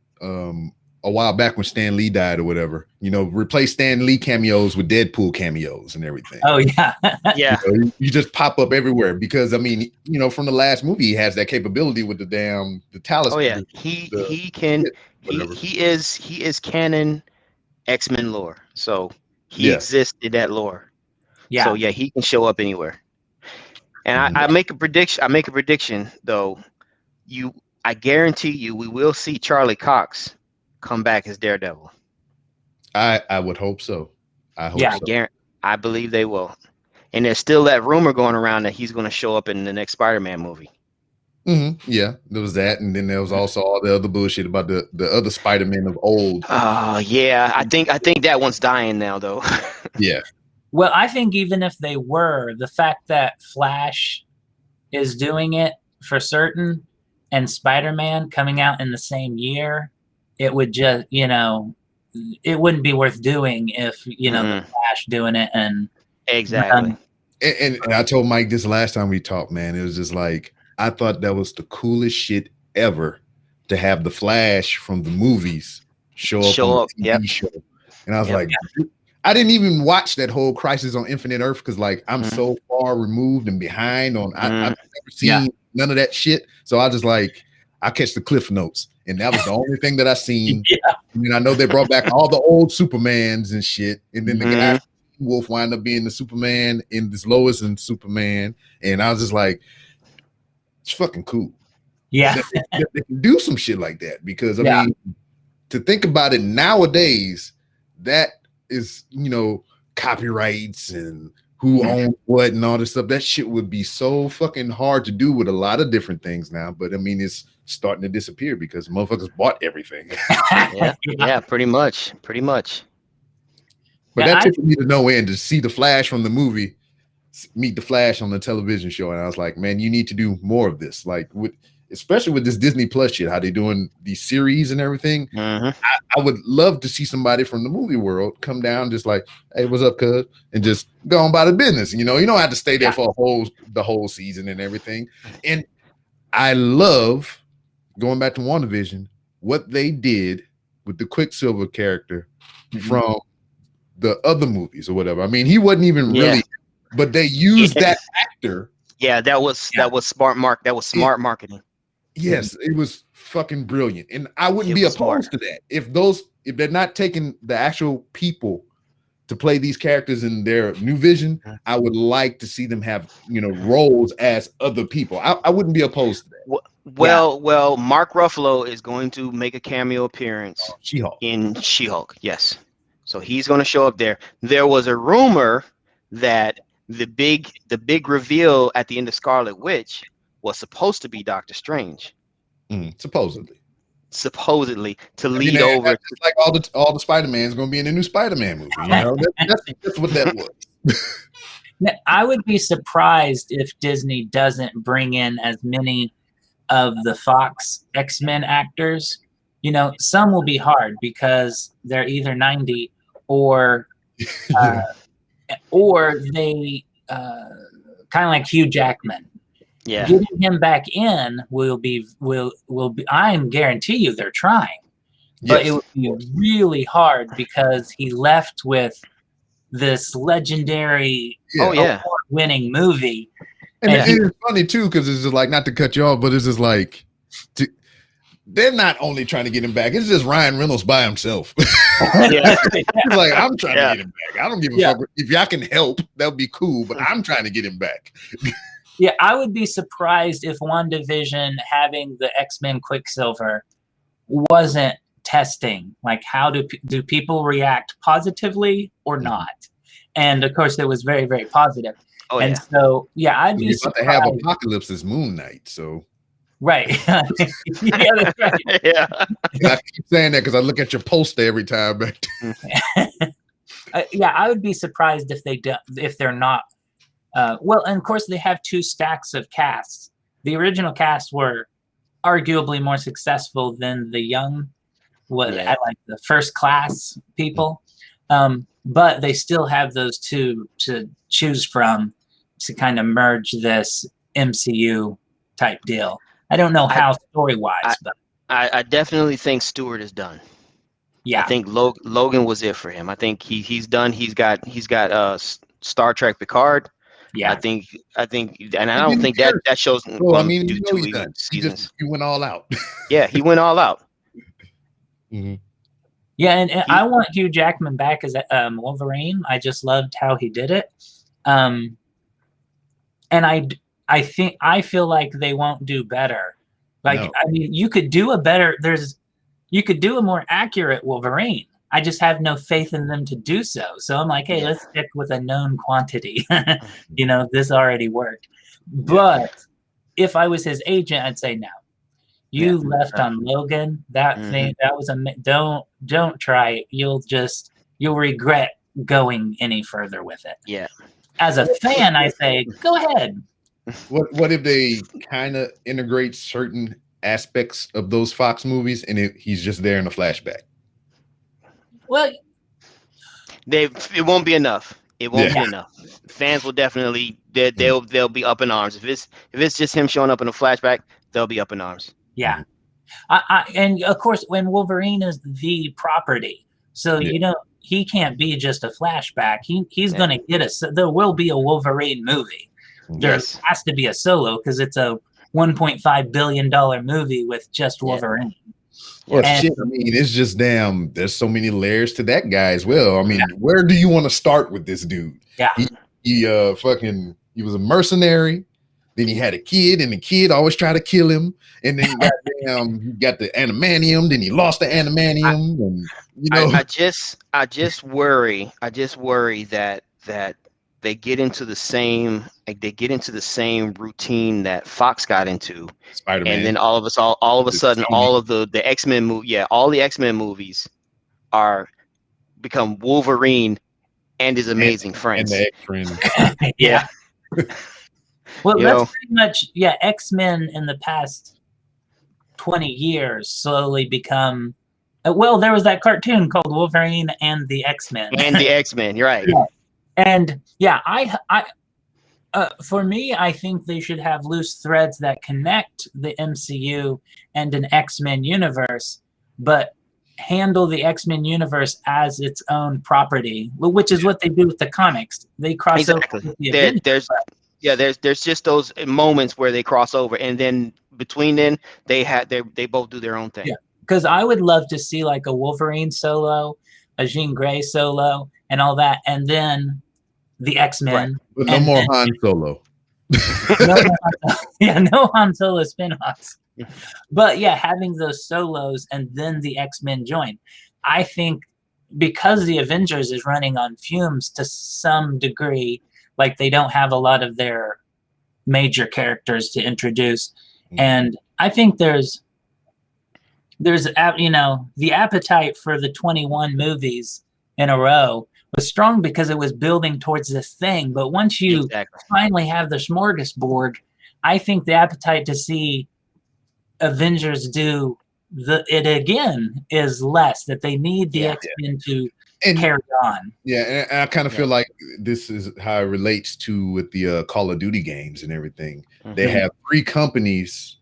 a while back when Stan Lee died or whatever, you know, replace Stan Lee cameos with Deadpool cameos and everything. Oh yeah. Yeah. You just pop up everywhere because I mean, you know, from the last movie, he has that capability with the talisman. Oh yeah. He is canon X-Men lore. So he exists in that lore. Yeah. So yeah, he can show up anywhere. And I make a prediction though. I guarantee you we will see Charlie Cox come back as Daredevil. I would hope so. I hope so. I believe they will. And there's still that rumor going around that he's going to show up in the next Spider-Man movie. Mm-hmm. Yeah, there was that, and then there was also all the other bullshit about the other Spider-Man of old. Yeah, I think that one's dying now, though. Yeah. Well, I think even if they were, the fact that Flash is doing it for certain and Spider-Man coming out in the same year, it would just, you know, it wouldn't be worth doing if, you know, the Flash doing it and exactly. And I told Mike this last time we talked, man. It was just like, I thought that was the coolest shit ever to have the Flash from the movies show up on the TV show. And I was like, I didn't even watch that whole Crisis on Infinite Earth because, like, I'm so far removed and behind on. I've never seen none of that shit. So I just like, I catch the Cliff Notes, and that was the only thing that I seen. I mean, I know they brought back all the old Supermans and shit, and then the guy Wolf wound up being the Superman in this Lois and Superman, and I was just like, it's fucking cool. Yeah, they can do some shit like that because I mean, to think about it nowadays, that is, you know, copyrights and who owns what and all this stuff. That shit would be so fucking hard to do with a lot of different things now. But I mean, it's starting to disappear because motherfuckers bought everything. yeah, pretty much. But that took me to no end to see the Flash from the movie meet the Flash on the television show, and I was like, man, you need to do more of this, like especially with this Disney Plus shit, how they doing these series and everything. I would love to see somebody from the movie world come down just like, hey, what's up, cuz, and just go on by the business. You know, you don't have to stay there for the whole season and everything. And I love, going back to WandaVision, what they did with the Quicksilver character from the other movies or whatever. I mean, he wasn't even really, but they used that actor. Yeah, that was smart smart marketing. Yes, it was fucking brilliant. And I wouldn't be opposed to that. If they're not taking the actual people to play these characters in their new vision, I would like to see them have, you know, roles as other people. I wouldn't be opposed to that. Well, Mark Ruffalo is going to make a cameo appearance in She-Hulk. Yes. So he's going to show up there. There was a rumor that the big reveal at the end of Scarlet Witch was supposed to be Doctor Strange. Supposedly to lead over. That's like all the Spider-Man's going to be in the new Spider-Man movie. You know, that's what that was. Now, I would be surprised if Disney doesn't bring in as many of the Fox X-Men actors. You know, some will be hard because they're either 90 or they kind of like Hugh Jackman. Yeah, getting him back in will be. I guarantee you they're trying. But it would be really hard because he left with this legendary award-winning movie. And it's funny too, because it's just like, not to cut you off, but it's just like they're not only trying to get him back, it's just Ryan Reynolds by himself. Yeah. He's like, I'm trying to get him back. I don't give a fuck. If y'all can help, that would be cool, but I'm trying to get him back. Yeah, I would be surprised if WandaVision having the X-Men Quicksilver wasn't testing, like how do people react positively or not? And of course, it was very, very positive. So I'd be surprised. About to have Apocalypse's Moon Knight, so right. Yeah, that's right. Yeah. I keep saying that because I look at your poster every time. I would be surprised if they're not. Well, and of course, they have two stacks of casts. The original cast were arguably more successful than the young. I like the first class people, but they still have those two to choose from to kind of merge this MCU type deal. I don't know how story wise, but I definitely think Stewart is done. Yeah, I think Logan was it for him. I think he's done. He's got Star Trek Picard. Yeah, I think, and I don't think that shows. Well, I mean, seasons. He went all out. Yeah, he went all out. Mm-hmm. Yeah, and I want Hugh Jackman back as Wolverine. I just loved how he did it. And I feel like they won't do better. Like, no. I mean, you could do a more accurate Wolverine. I just have no faith in them to do so. So I'm like, hey, let's stick with a known quantity. This already worked. But if I was his agent, I'd say no. You left on Logan. That thing, that was don't try it. You'll regret going any further with it. Yeah. As a fan, I say, go ahead. What if they kind of integrate certain aspects of those Fox movies and he's just there in a flashback? Well, it won't be enough. It won't be enough. Fans will definitely they'll be up in arms. If it's just him showing up in a flashback, they'll be up in arms. Yeah. And of course, when Wolverine is the property, so he can't be just a flashback. He's going to get there will be a Wolverine movie. There has to be a solo because it's a $1.5 billion movie with just Wolverine. Well, I mean, it's just there's so many layers to that guy as well. I mean, where do you want to start with this dude? Yeah. He was a mercenary. Then he had a kid, and the kid always tried to kill him. And then you got the animanium. Then he lost the animanium. I just worry that they get into the same routine that Fox got into. Spider-Man. And then all of a sudden, all of the X-Men all the X-Men movies become Wolverine and his amazing friends. And the X-Men. Yeah. Well, that's pretty much, X-Men in the past 20 years slowly become, there was that cartoon called Wolverine and the X-Men. And the X-Men, you're right. Yeah. And for me, I think they should have loose threads that connect the MCU and an X-Men universe, but handle the X-Men universe as its own property, which is what they do with the comics. They cross over with the Avengers. There's just those moments where they cross over, and then between then they both do their own thing. Yeah, because I would love to see like a Wolverine solo, a Jean Grey solo, and all that, and then the X-Men. Right. But no more Han Solo. No Han Solo spin-offs. But having those solos and then the X-Men join. I think because the Avengers is running on fumes to some degree, like they don't have a lot of their major characters to introduce. And I think there's the appetite for the 21 movies in a row was strong because it was building towards this thing. But once you finally have the smorgasbord, I think the appetite to see Avengers do it again is less, that they need the X-Men to carry on. Yeah, and I kind of feel like this is how it relates to with the Call of Duty games and everything. Mm-hmm. They have 2 companies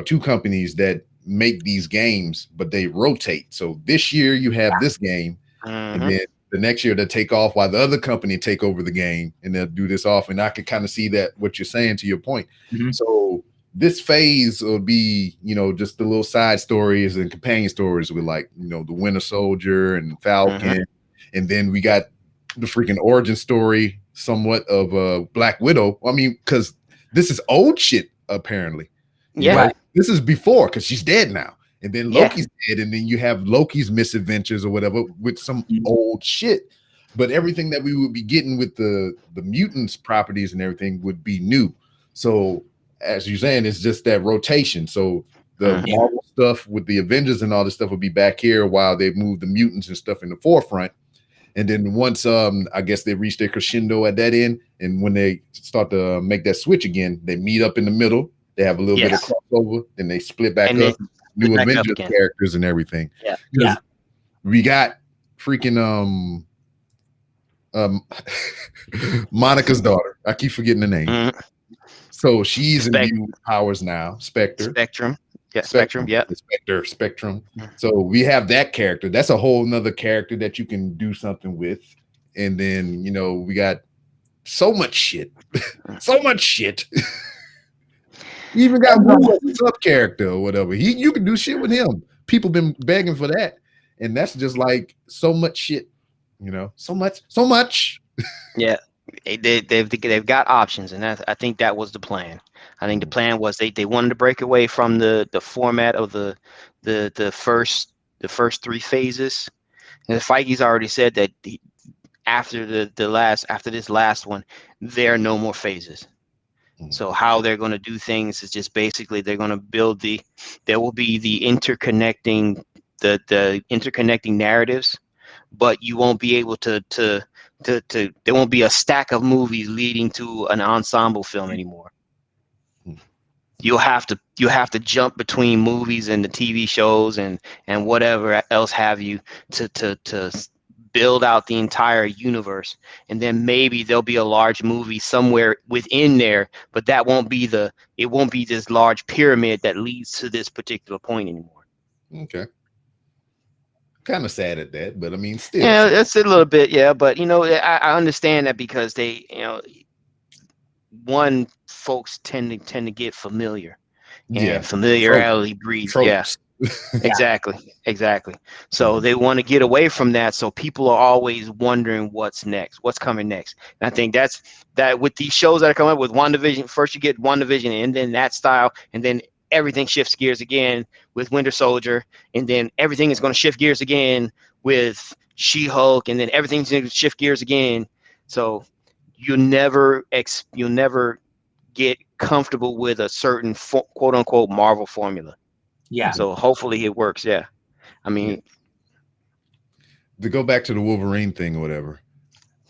that make these games, but they rotate. So this year you have this game, and then the next year they'll take off while the other company take over the game, and they'll do this off. And I can kind of see that what you're saying to your point. So this phase will be, you know, just the little side stories and companion stories with, like, you know, the Winter Soldier and Falcon, and then we got the freaking origin story somewhat of Black Widow. I mean, because this is old shit apparently. You know? This is before, because she's dead now. And then Loki's dead, and then you have Loki's misadventures or whatever with some old shit. But everything that we would be getting with the mutants properties and everything would be new. So as you're saying, it's just that rotation. So the Marvel stuff with the Avengers and all this stuff will be back here while they move the mutants and stuff in the forefront. And then once I guess they reach their crescendo at that end, and when they start to make that switch again, they meet up in the middle. They have a little bit of crossover, then they split back up. New Avengers characters and everything. Yeah. We got freaking Monica's daughter. I keep forgetting the name. So she's in new powers now. Spectrum. Yeah, Spectrum. Yeah. Spectrum. So we have that character. That's a whole nother character that you can do something with. And then, you know, we got so much shit. So much shit. You even got Wu as a sub character or whatever. You can do shit with him. People been begging for that, and that's just like so much shit. You know, so much. Yeah, they've got options, and I think that was the plan. I think the plan was they wanted to break away from the format of the first three phases. And Feige's already said that after this last one, there are no more phases. So how they're going to do things is just basically they're going to build there will be the interconnecting narratives, but you won't be able to there won't be a stack of movies leading to an ensemble film anymore. You'll have to jump between movies and the TV shows and whatever else have you to build out the entire universe, and then maybe there'll be a large movie somewhere within there, but it won't be this large pyramid that leads to this particular point anymore. Okay. Kind of sad at that, but I mean, still. Yeah, that's a little bit, yeah. But you know, I understand that because they, you know, folks tend to get familiar, and familiarity breeds. Tropes. Exactly. So they want to get away from that. So people are always wondering what's next, what's coming next. And I think that with these shows that are coming up with WandaVision, first you get WandaVision and then that style, and then everything shifts gears again with Winter Soldier, and then everything is going to shift gears again with She-Hulk, and then everything's going to shift gears again. So you'll never get comfortable with a certain quote unquote Marvel formula. Yeah. So hopefully it works. Yeah. I mean, to go back to the Wolverine thing or whatever,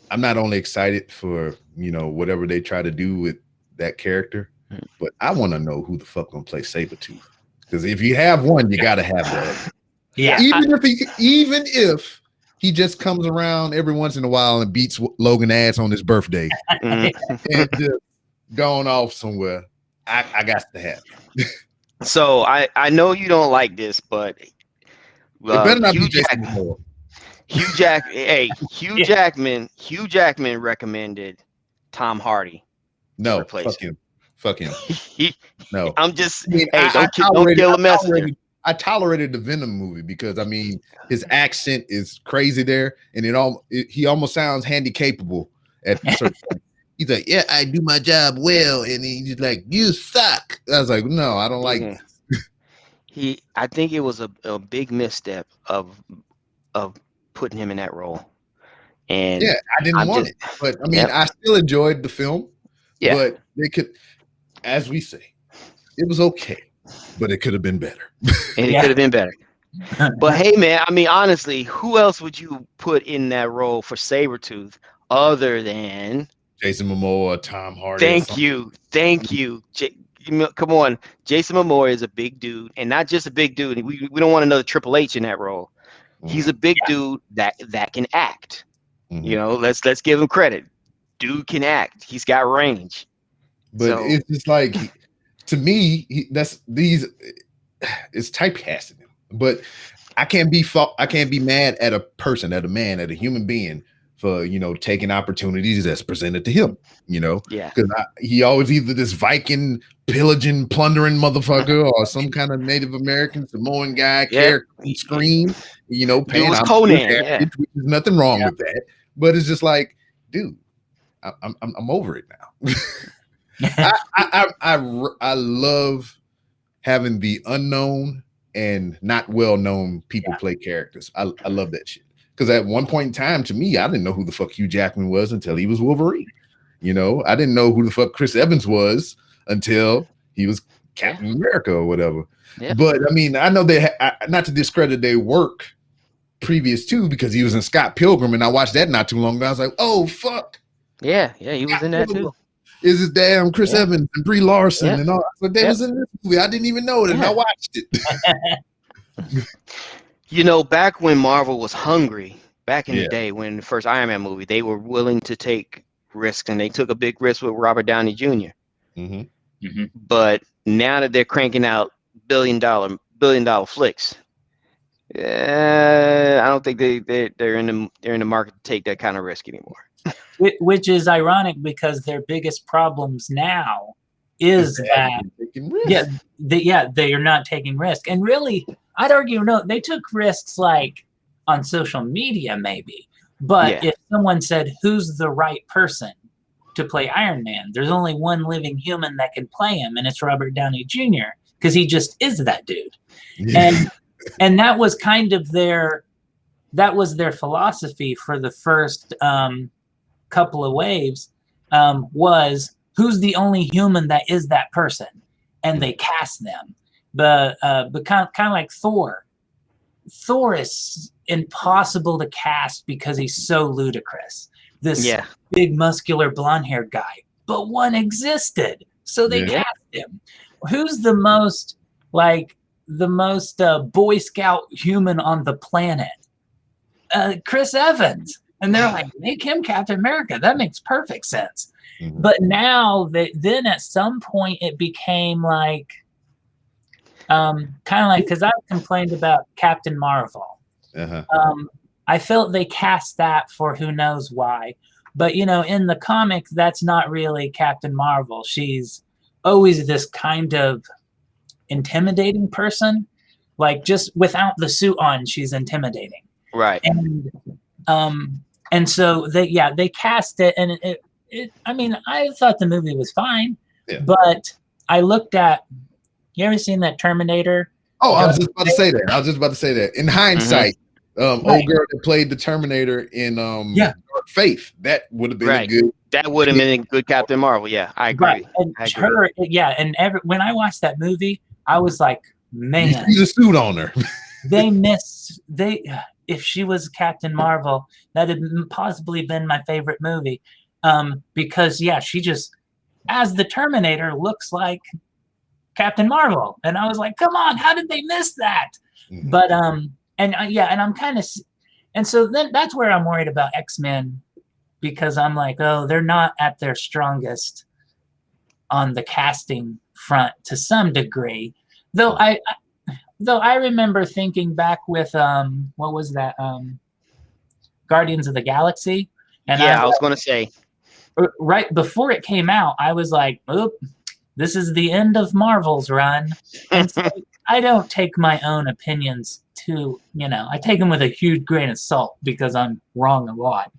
I'm not only excited for, you know, whatever they try to do with that character, but I want to know who the fuck gonna play Sabretooth. Because if you have one, you gotta have that. Yeah. Even if he just comes around every once in a while and beats Logan ass on his birthday and just going off somewhere, I got to have it. So I know you don't like this, but it better not be Hugh Jackman recommended Tom Hardy. No, fuck him. No, I'm just. I mean, don't kill a messenger. I tolerated the Venom movie because I mean his accent is crazy there, and he almost sounds handy-capable at certain point. He's like, yeah, I do my job well. And he's like, you suck. I was like, no, I don't like this. I think it was a big misstep of putting him in that role. And yeah, I didn't want it. But I mean, I still enjoyed the film. Yeah. But they could, as we say, it was okay, but it could have been better. And it could have been better. But hey, man, I mean, honestly, who else would you put in that role for Sabretooth other than Jason Momoa, Tom Hardy? Thank you. Come on. Jason Momoa is a big dude, and not just a big dude. We don't want another Triple H in that role. He's a big dude that can act. You know, let's give him credit. Dude can act. He's got range. But it's just like, to me, it's typecasting him. But I can't be mad at a person, at a man, at a human being for, you know, taking opportunities that's presented to him, you know? Yeah. Because he always either this Viking pillaging, plundering motherfucker or some kind of Native American Samoan guy character scream, you know, Dude was Conan, which is nothing wrong with that. But it's just like, dude, I'm over it now. I love having the unknown and not well-known people play characters. I love that shit. Because at one point in time, to me, I didn't know who the fuck Hugh Jackman was until he was Wolverine. You know, I didn't know who the fuck Chris Evans was until he was Captain America or whatever. Yeah. But I mean, I know they not to discredit their work previous to, because he was in Scott Pilgrim, and I watched that not too long ago. I was like, oh fuck. Yeah, he was in that too. Is his damn Chris Evans and Brie Larson and all. So they was in this movie. I didn't even know it, and I watched it. You know, back when Marvel was hungry, back in the day when the first Iron Man movie, they were willing to take risks, and they took a big risk with Robert Downey Jr. But now that they're cranking out billion dollar flicks, I don't think they're in the market to take that kind of risk anymore. Which is ironic, because their biggest problems now is that they are not taking risk. And really, I'd argue they took risks like on social media maybe, but if someone said who's the right person to play Iron Man, there's only one living human that can play him, and it's Robert Downey Jr., because he just is that dude. And that was kind of their philosophy for the first couple of waves, was who's the only human that is that person, and they cast them. But kind of like Thor is impossible to cast because he's so ludicrous. This big muscular blonde haired guy, but one existed, so they cast him. Who's the most Boy Scout human on the planet? Chris Evans. And they're like, make him Captain America. That makes perfect sense. But now then at some point it became like, kind of like, because I've complained about Captain Marvel. I felt they cast that for who knows why. But, you know, in the comic, that's not really Captain Marvel. She's always this kind of intimidating person. Like, just without the suit on, she's intimidating. Right. And so they cast it, and it I mean, I thought the movie was fine, but I looked at, you ever seen that Terminator? Oh, I was just about to say that. In hindsight, old girl that played the Terminator in Dark Faith, that would have been a good. That would have been a good Captain Marvel. Yeah, I agree. Right. And when I watched that movie, I was like, man, you see the suit on her. If she was Captain Marvel, that had possibly been my favorite movie. Because she just, as the Terminator, looks like Captain Marvel. And I was like, come on, how did they miss that? But and I'm kind of, and so then that's where I'm worried about X-Men, because I'm like, oh, they're not at their strongest on the casting front to some degree. Though I remember thinking back with what was that, Guardians of the Galaxy, and I was going to say, right before it came out, I was like, "Oop, this is the end of Marvel's run." And so I don't take my own opinions too, I take them with a huge grain of salt, because I'm wrong a lot.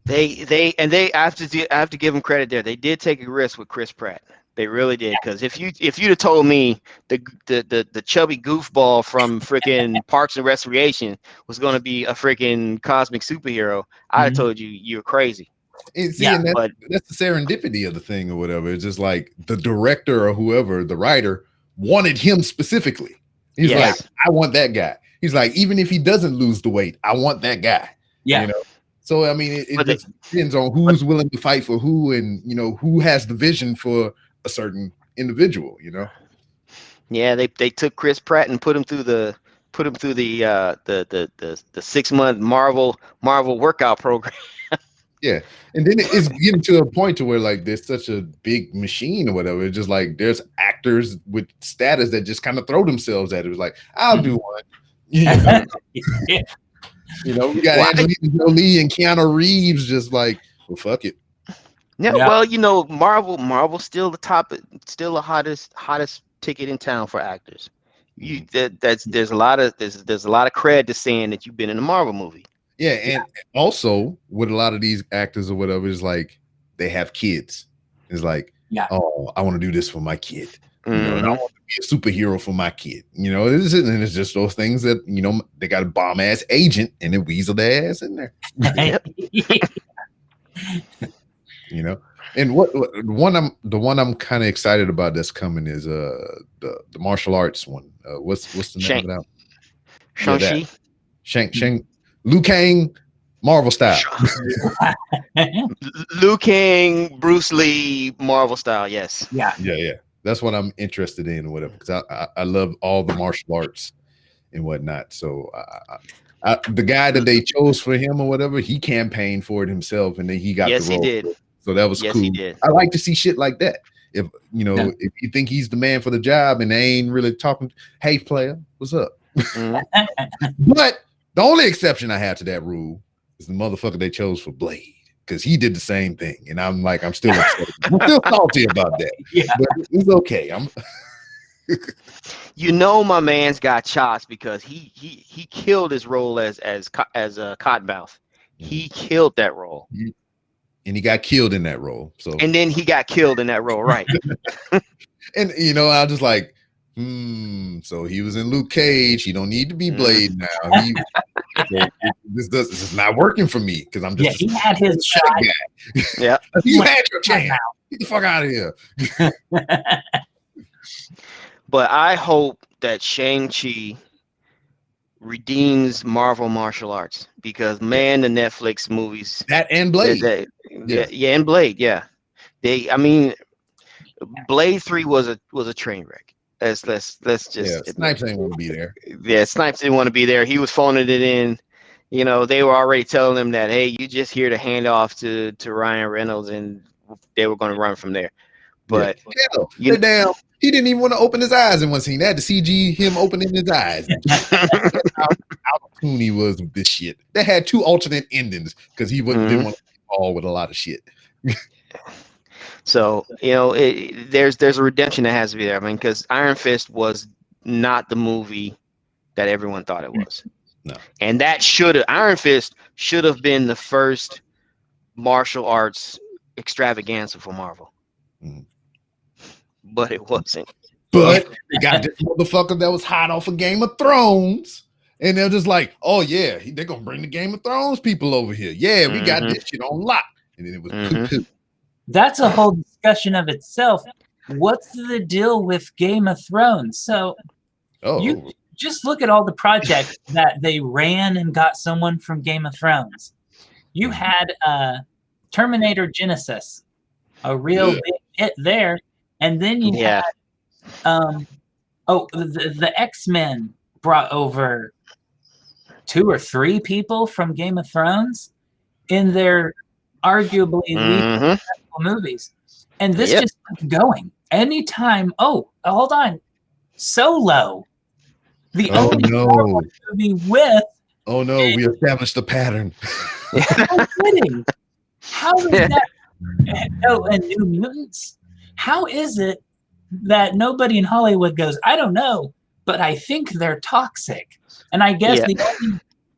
They I have to give them credit there. They did take a risk with Chris Pratt. They really did, because if you'd have told me the chubby goofball from freaking Parks and Recreation was going to be a freaking cosmic superhero, I'd have told you you're crazy. That's the serendipity of the thing or whatever. It's just like the director or whoever, the writer, wanted him specifically. He's like, I want that guy. He's like, even if he doesn't lose the weight, I want that guy. Yeah. So I mean, it just depends on who's willing to fight for who, and who has the vision for a certain individual. Yeah, they took Chris Pratt and put him through the 6-month Marvel workout program. Yeah, and then it's getting to a point to where like there's such a big machine or whatever. It's just like there's actors with status that just kind of throw themselves at it. It's like I'll do one. Yeah. We got Angelina Jolie and Keanu Reeves just like, well, fuck it. Yeah, well, Marvel's still the hottest ticket in town for actors. There's a lot of cred to saying that you've been in a Marvel movie. Yeah, and also with a lot of these actors or whatever, is like they have kids. It's like, oh, I want to do this for my kid. And I want to be a superhero for my kid. It's just those things that they got a bomb ass agent and then weasel their ass in there. And the one I'm kind of excited about that's coming is the martial arts one. What's the name of that? Shang-Chi. Shang Liu Kang, Marvel style. Liu Kang, Bruce Lee, Marvel style. Yes. Yeah. That's what I'm interested in or whatever, because I love all the martial arts and whatnot. So the guy that they chose for him or whatever, he campaigned for it himself, and then he got the role. He did. So that was cool. He did. I like to see shit like that. If if you think he's the man for the job and they ain't really talking, hey player, what's up? But the only exception I have to that rule is the motherfucker they chose for Blade, because he did the same thing, and I'm still upset. I'm still salty about that. Yeah. But it's okay. My man's got chops because he killed his role as Cottonmouth. He killed that role. And he got killed in that role. And then he got killed in that role, right? And I just like, so he was in Luke Cage. He don't need to be Blade now. This is not working for me because I'm just he had his shot. Yeah, you had your chance. Get the fuck out of here. But I hope that Shang-Chi redeems Marvel martial arts, because man, the Netflix movies and Blade, and Blade, Blade 3 was a train wreck. Let's just Snipes ain't want to be there. Yeah, Snipes didn't want to be there. He was phoning it in. They were already telling him that, hey, you just here to hand off to Ryan Reynolds, and they were going to run from there. But he didn't even want to open his eyes in one scene. They had to CG him opening his eyes. How cool he was with this shit. They had 2 alternate endings because he didn't want to fall with a lot of shit. So there's a redemption that has to be there. Because Iron Fist was not the movie that everyone thought it was. No, and that Iron Fist should have been the first martial arts extravaganza for Marvel. But it wasn't. But they got this motherfucker that was hot off of Game of Thrones, and they're just like, oh yeah, they're gonna bring the Game of Thrones people over here. Yeah, we got this shit on lock. And then it was poo-poo. That's a whole discussion of itself. What's the deal with Game of Thrones? So you just look at all the projects that they ran and got someone from Game of Thrones. You had Terminator Genesis, a real big hit there. And then you had the X-Men brought over 2 or 3 people from Game of Thrones in their arguably least successful movies. And this just keeps going. Anytime, hold on. Solo. The only Marvel movie with we established the pattern. No kidding. How is that? And New Mutants? How is it that nobody in Hollywood goes, I don't know, but I think they're toxic? And I guess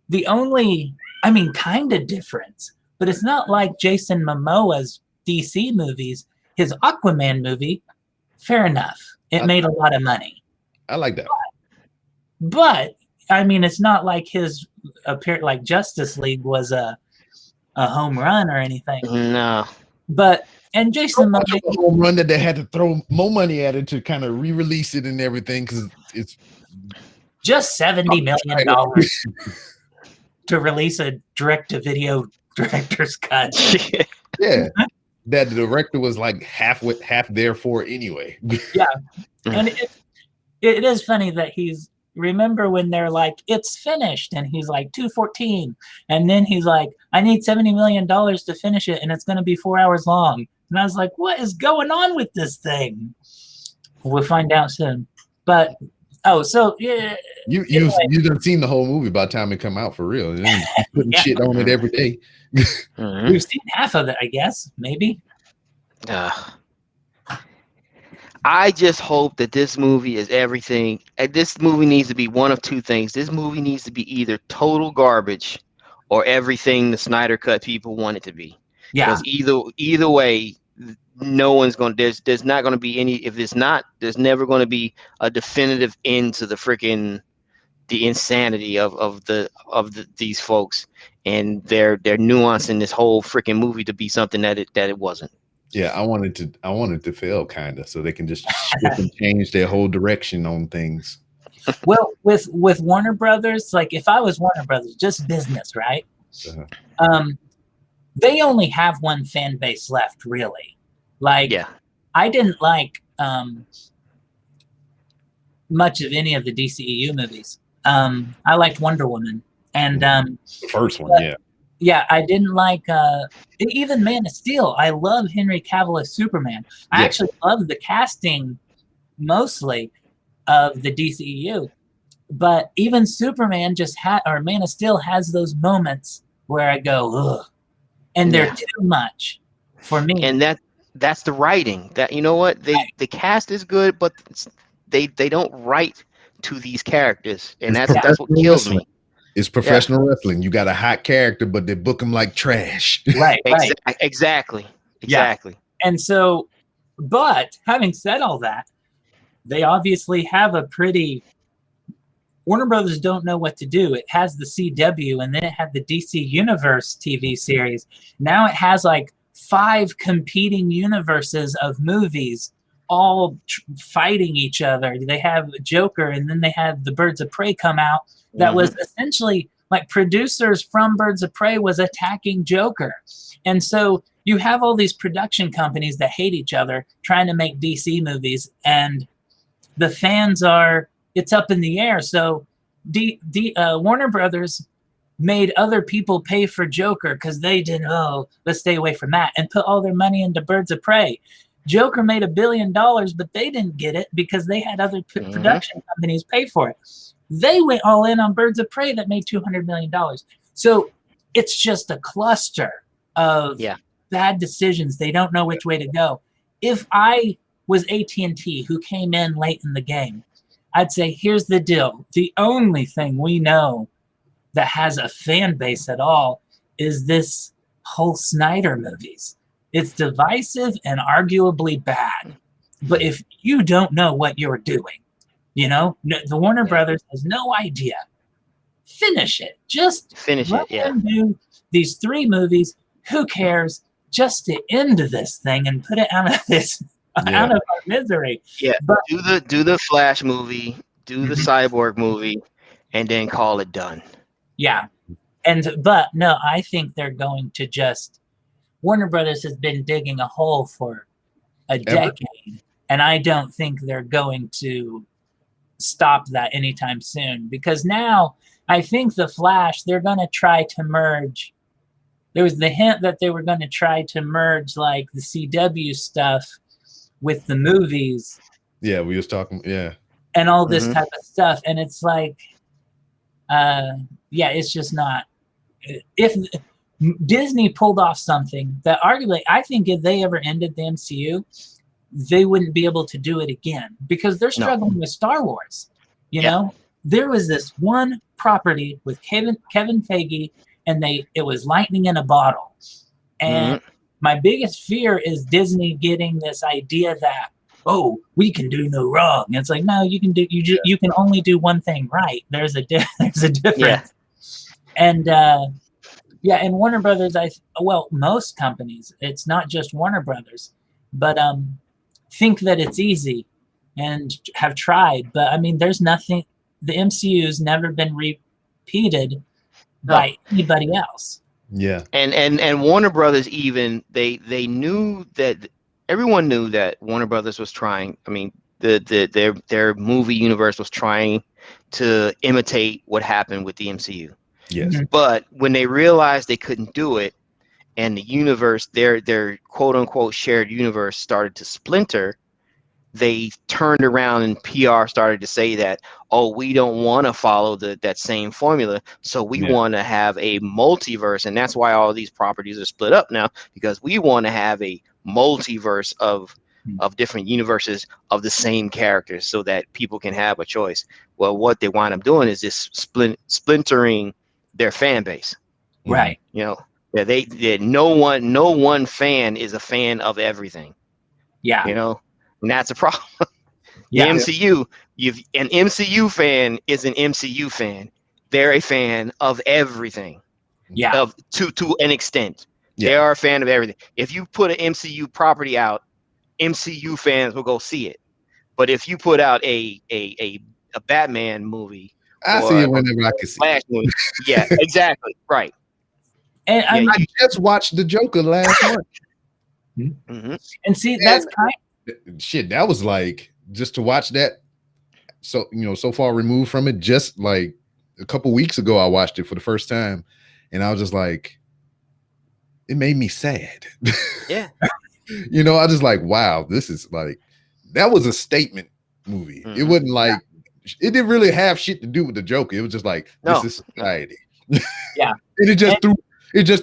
the only kind of difference, but it's not like Jason Momoa's DC movies. His Aquaman movie, fair enough. It made a lot of money. I like that. But it's not like his like Justice League was a home run or anything. No. But and Jason Momoa, a home run that they had to throw more money at it to kind of re-release it and everything, because it's just $70 million to release a direct-to-video director's cut. Yeah, that the director was like half there for anyway. Yeah, and it is funny that he's remember when they're like, it's finished, and he's like 2:14, and then he's like, I need $70 million to finish it, and it's going to be 4 hours long. And I was like, what is going on with this thing? We'll find out soon. But so yeah, you've done seen the whole movie by the time it come out for real. And putting shit on it every day. We've seen half of it, I guess, maybe. I just hope that this movie is everything. This movie needs to be one of two things. This movie needs to be either total garbage or everything the Snyder Cut people want it to be. Yeah. Because either way, no one's going to, there's not going to be any, if it's not, there's never going to be a definitive end to the insanity of these folks and their nuance in this whole freaking movie to be something that it wasn't. Yeah, I wanted to fail kind of so they can just shift and change their whole direction on things. Well, with Warner Brothers, like if I was Warner Brothers, just business, right? They only have one fan base left, really. Like, I didn't like much of any of the DCEU movies. I liked Wonder Woman and the first one, yeah, I didn't like even Man of Steel. I love Henry Cavill as Superman. I actually love the casting mostly of the DCEU. But even Superman or Man of Steel has those moments where I go, ugh. And they're too much for me. And that's the writing. That, you know what? The cast is good, but they don't write to these characters. And that's what kills me. It's professional wrestling. You got a hot character, but they book them like trash. Right. Exactly. Yeah. And so, but having said all that, they obviously have Warner Brothers don't know what to do. It has the CW, and then it had the DC Universe TV series. Now it has like 5 competing universes of movies all fighting each other. They have Joker, and then they had the Birds of Prey come out. That was essentially like producers from Birds of Prey was attacking Joker. And so you have all these production companies that hate each other trying to make DC movies, and the fans it's up in the air. So Warner Brothers made other people pay for Joker because they didn't, let's stay away from that, and put all their money into Birds of Prey. Joker made $1 billion, but they didn't get it because they had other production companies pay for it. They went all in on Birds of Prey that made $200 million. So it's just a cluster of bad decisions. They don't know which way to go. If I was AT&T who came in late in the game, I'd say, here's the deal. The only thing we know that has a fan base at all is this whole Snyder movies. It's divisive and arguably bad. But if you don't know what you're doing, the Warner Brothers has no idea. Finish it. Just finish it. Them do these 3 movies. Who cares? Just to end this thing and put it out of this, out of our misery. Yeah. But do the Flash movie, do the Cyborg movie, and then call it done. Yeah. But no, I think they're going to Warner Brothers has been digging a hole for a decade, and I don't think they're going to stop that anytime soon, because now I think the Flash, they're going to try to merge. There was the hint that they were going to try to merge like the CW stuff with the movies. Yeah, we was talking, and all this type of stuff, and it's like, it's just not. If Disney pulled off something that arguably, I think if they ever ended the MCU, they wouldn't be able to do it again because they're struggling with Star Wars. You know, there was this one property with Kevin Feige, and it was lightning in a bottle. And my biggest fear is Disney getting this idea that, we can do no wrong. It's like, no, you can do, you can only do one thing right. There's a difference. And and Warner Brothers, most companies, it's not just Warner Brothers, but think that it's easy and have tried. But I mean, there's nothing, the MCU's never been repeated by anybody else. Yeah. And Warner Brothers, even they knew that everyone knew that Warner Brothers was trying. I mean, their movie universe was trying to imitate what happened with the MCU. Yes. But when they realized they couldn't do it, and the universe, their quote unquote shared universe, started to splinter, they turned around and PR started to say that, oh, we don't want to follow that same formula, so we want to have a multiverse, and that's why all these properties are split up now, because we want to have a multiverse of different universes of the same characters, so that people can have a choice. Well, what they wind up doing is just splintering their fan base. Right. You know, no one fan is a fan of everything. Yeah. You know, and that's a problem. Yeah. The MCU, an MCU fan is an MCU fan. They're a fan of everything. Yeah. To an extent. Yeah. They are a fan of everything. If you put an MCU property out, MCU fans will go see it. But if you put out a Batman movie, I see it whenever I can see Flash movie, yeah, exactly, right. And I just watched The Joker last month. And see, that's kind of shit. That was like, just to watch that. So, so far removed from it, just like a couple weeks ago, I watched it for the first time, and I was just like, it made me sad. Yeah. I just like, wow, this is like, that was a statement movie. It wasn't like, it didn't really have shit to do with the Joker. It was just like, this is society. Yeah. And it just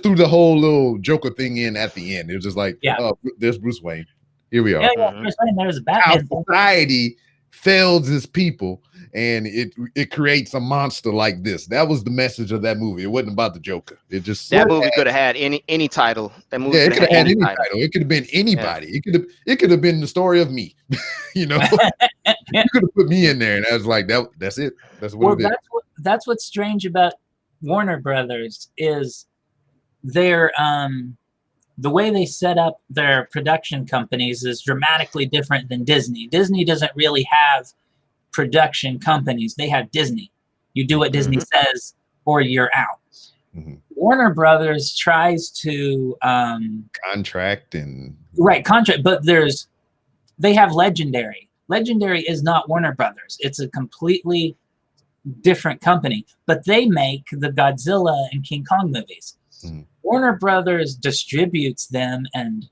threw the whole little Joker thing in at the end. It was just like, oh, there's Bruce Wayne. Here we are. Bruce Wayne, there's Batman. How society fails its people, and it creates a monster like this. That was the message of that movie. It wasn't about the Joker. It just that movie could have had any title. That movie it could have had any title. It could have been anybody. Yeah. It could have been the story of me. You could have put me in there, and I was like, that's it. That's what it is. That's what's strange about Warner Brothers is their the way they set up their production companies is dramatically different than Disney. Disney doesn't really have production companies. They have Disney. You do what Disney says or you're out. Warner Brothers tries to contract, but they have Legendary. Legendary is not Warner Brothers. It's a completely different company, but they make the Godzilla and King Kong movies. Warner Brothers distributes them and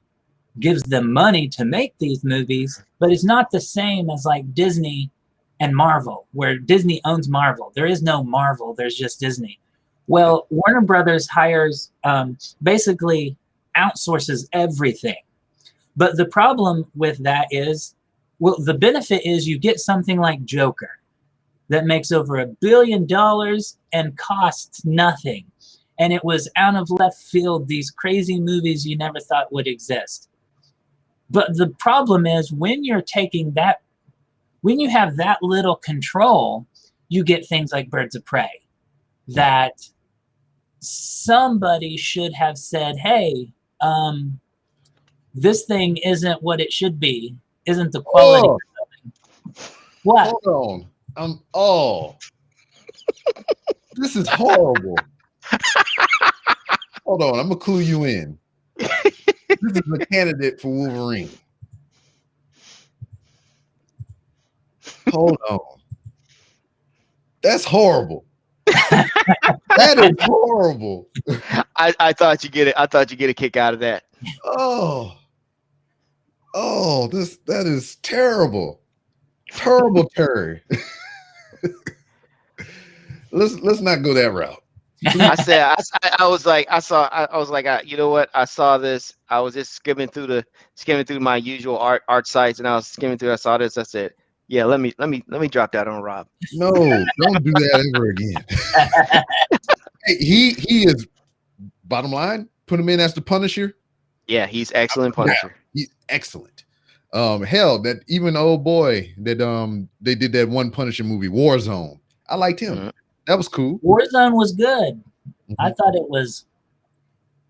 gives them money to make these movies, but it's not the same as like Disney and Marvel, where Disney owns Marvel. There is no Marvel, there's just Disney. Well, Warner Brothers hires, basically outsources everything. But the problem with that is, well, the benefit is you get something like Joker that makes over $1 billion and costs nothing. And it was out of left field, these crazy movies you never thought would exist. But the problem is when you have that little control, you get things like Birds of Prey that somebody should have said, hey, this thing isn't what it should be, isn't the quality of something. What? Hold on. This is horrible. Hold on, I'm gonna clue you in. This is a candidate for Wolverine. Hold on. That's horrible. That is horrible. I thought you get it. I thought you get a kick out of that. Oh, that is terrible. Terrible, Terry. Let's not go that route. I was like, you know what? I saw this. I was just skimming through my usual art sites, and I was skimming through. I saw this. I said, yeah, let me drop that on Rob. No, don't do that ever again. Hey, he is, bottom line, put him in as the Punisher. Yeah, he's excellent Punisher. Yeah, he's excellent. Hell, that even old boy that they did that one Punisher movie, Warzone. I liked him. That was cool. Warzone was good. I thought it was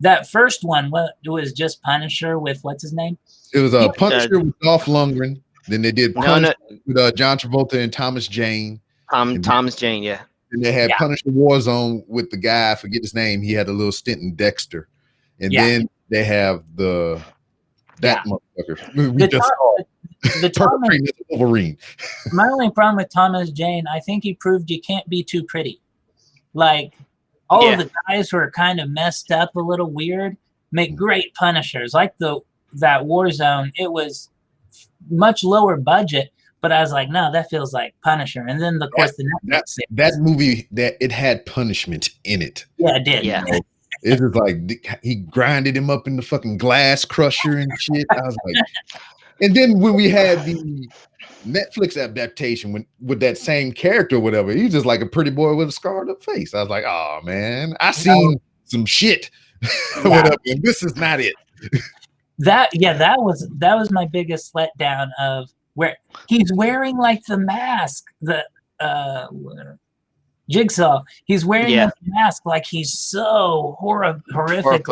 that first one. It was just Punisher with what's his name? It was Punisher with Dolph Lundgren. Then they did Punisher with John Travolta and Thomas Jane. Thomas Jane, yeah. And they had Punisher Warzone with the guy, I forget his name. He had a little stint in Dexter. And then they have that motherfucker. the Thomas, Wolverine. my only problem with Thomas Jane, I think he proved you can't be too pretty. Like all of the guys who are kind of messed up, a little weird, make great Punishers. Like that Warzone, it was much lower budget, but I was like, no, that feels like Punisher. And then of course the Netflix that movie, that it had punishment in it. Yeah, it did. Yeah. It was like he grinded him up in the fucking glass crusher and shit. I was like, and then when we had the Netflix adaptation with that same character or whatever, he's just like a pretty boy with a scarred up face. I was like, oh man, I seen some shit. Whatever, and this is not it. That was my biggest letdown of where he's wearing like the mask, the Jigsaw. He's wearing a mask like he's so horrific.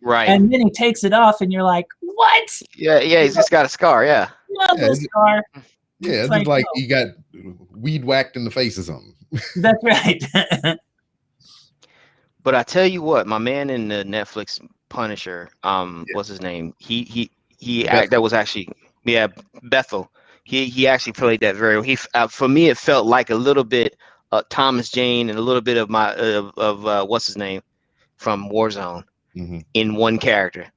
Right. And then he takes it off and you're like, what? Yeah, he's just got a scar, Yeah, the scar. Yeah, it's like he got weed whacked in the face or something. That's right. But I tell you what, my man in the Netflix Punisher, what's his name? He that was actually Bethel. He actually played that very well. For me, it felt like a little bit Thomas Jane and a little bit of my what's his name from Warzone in one character.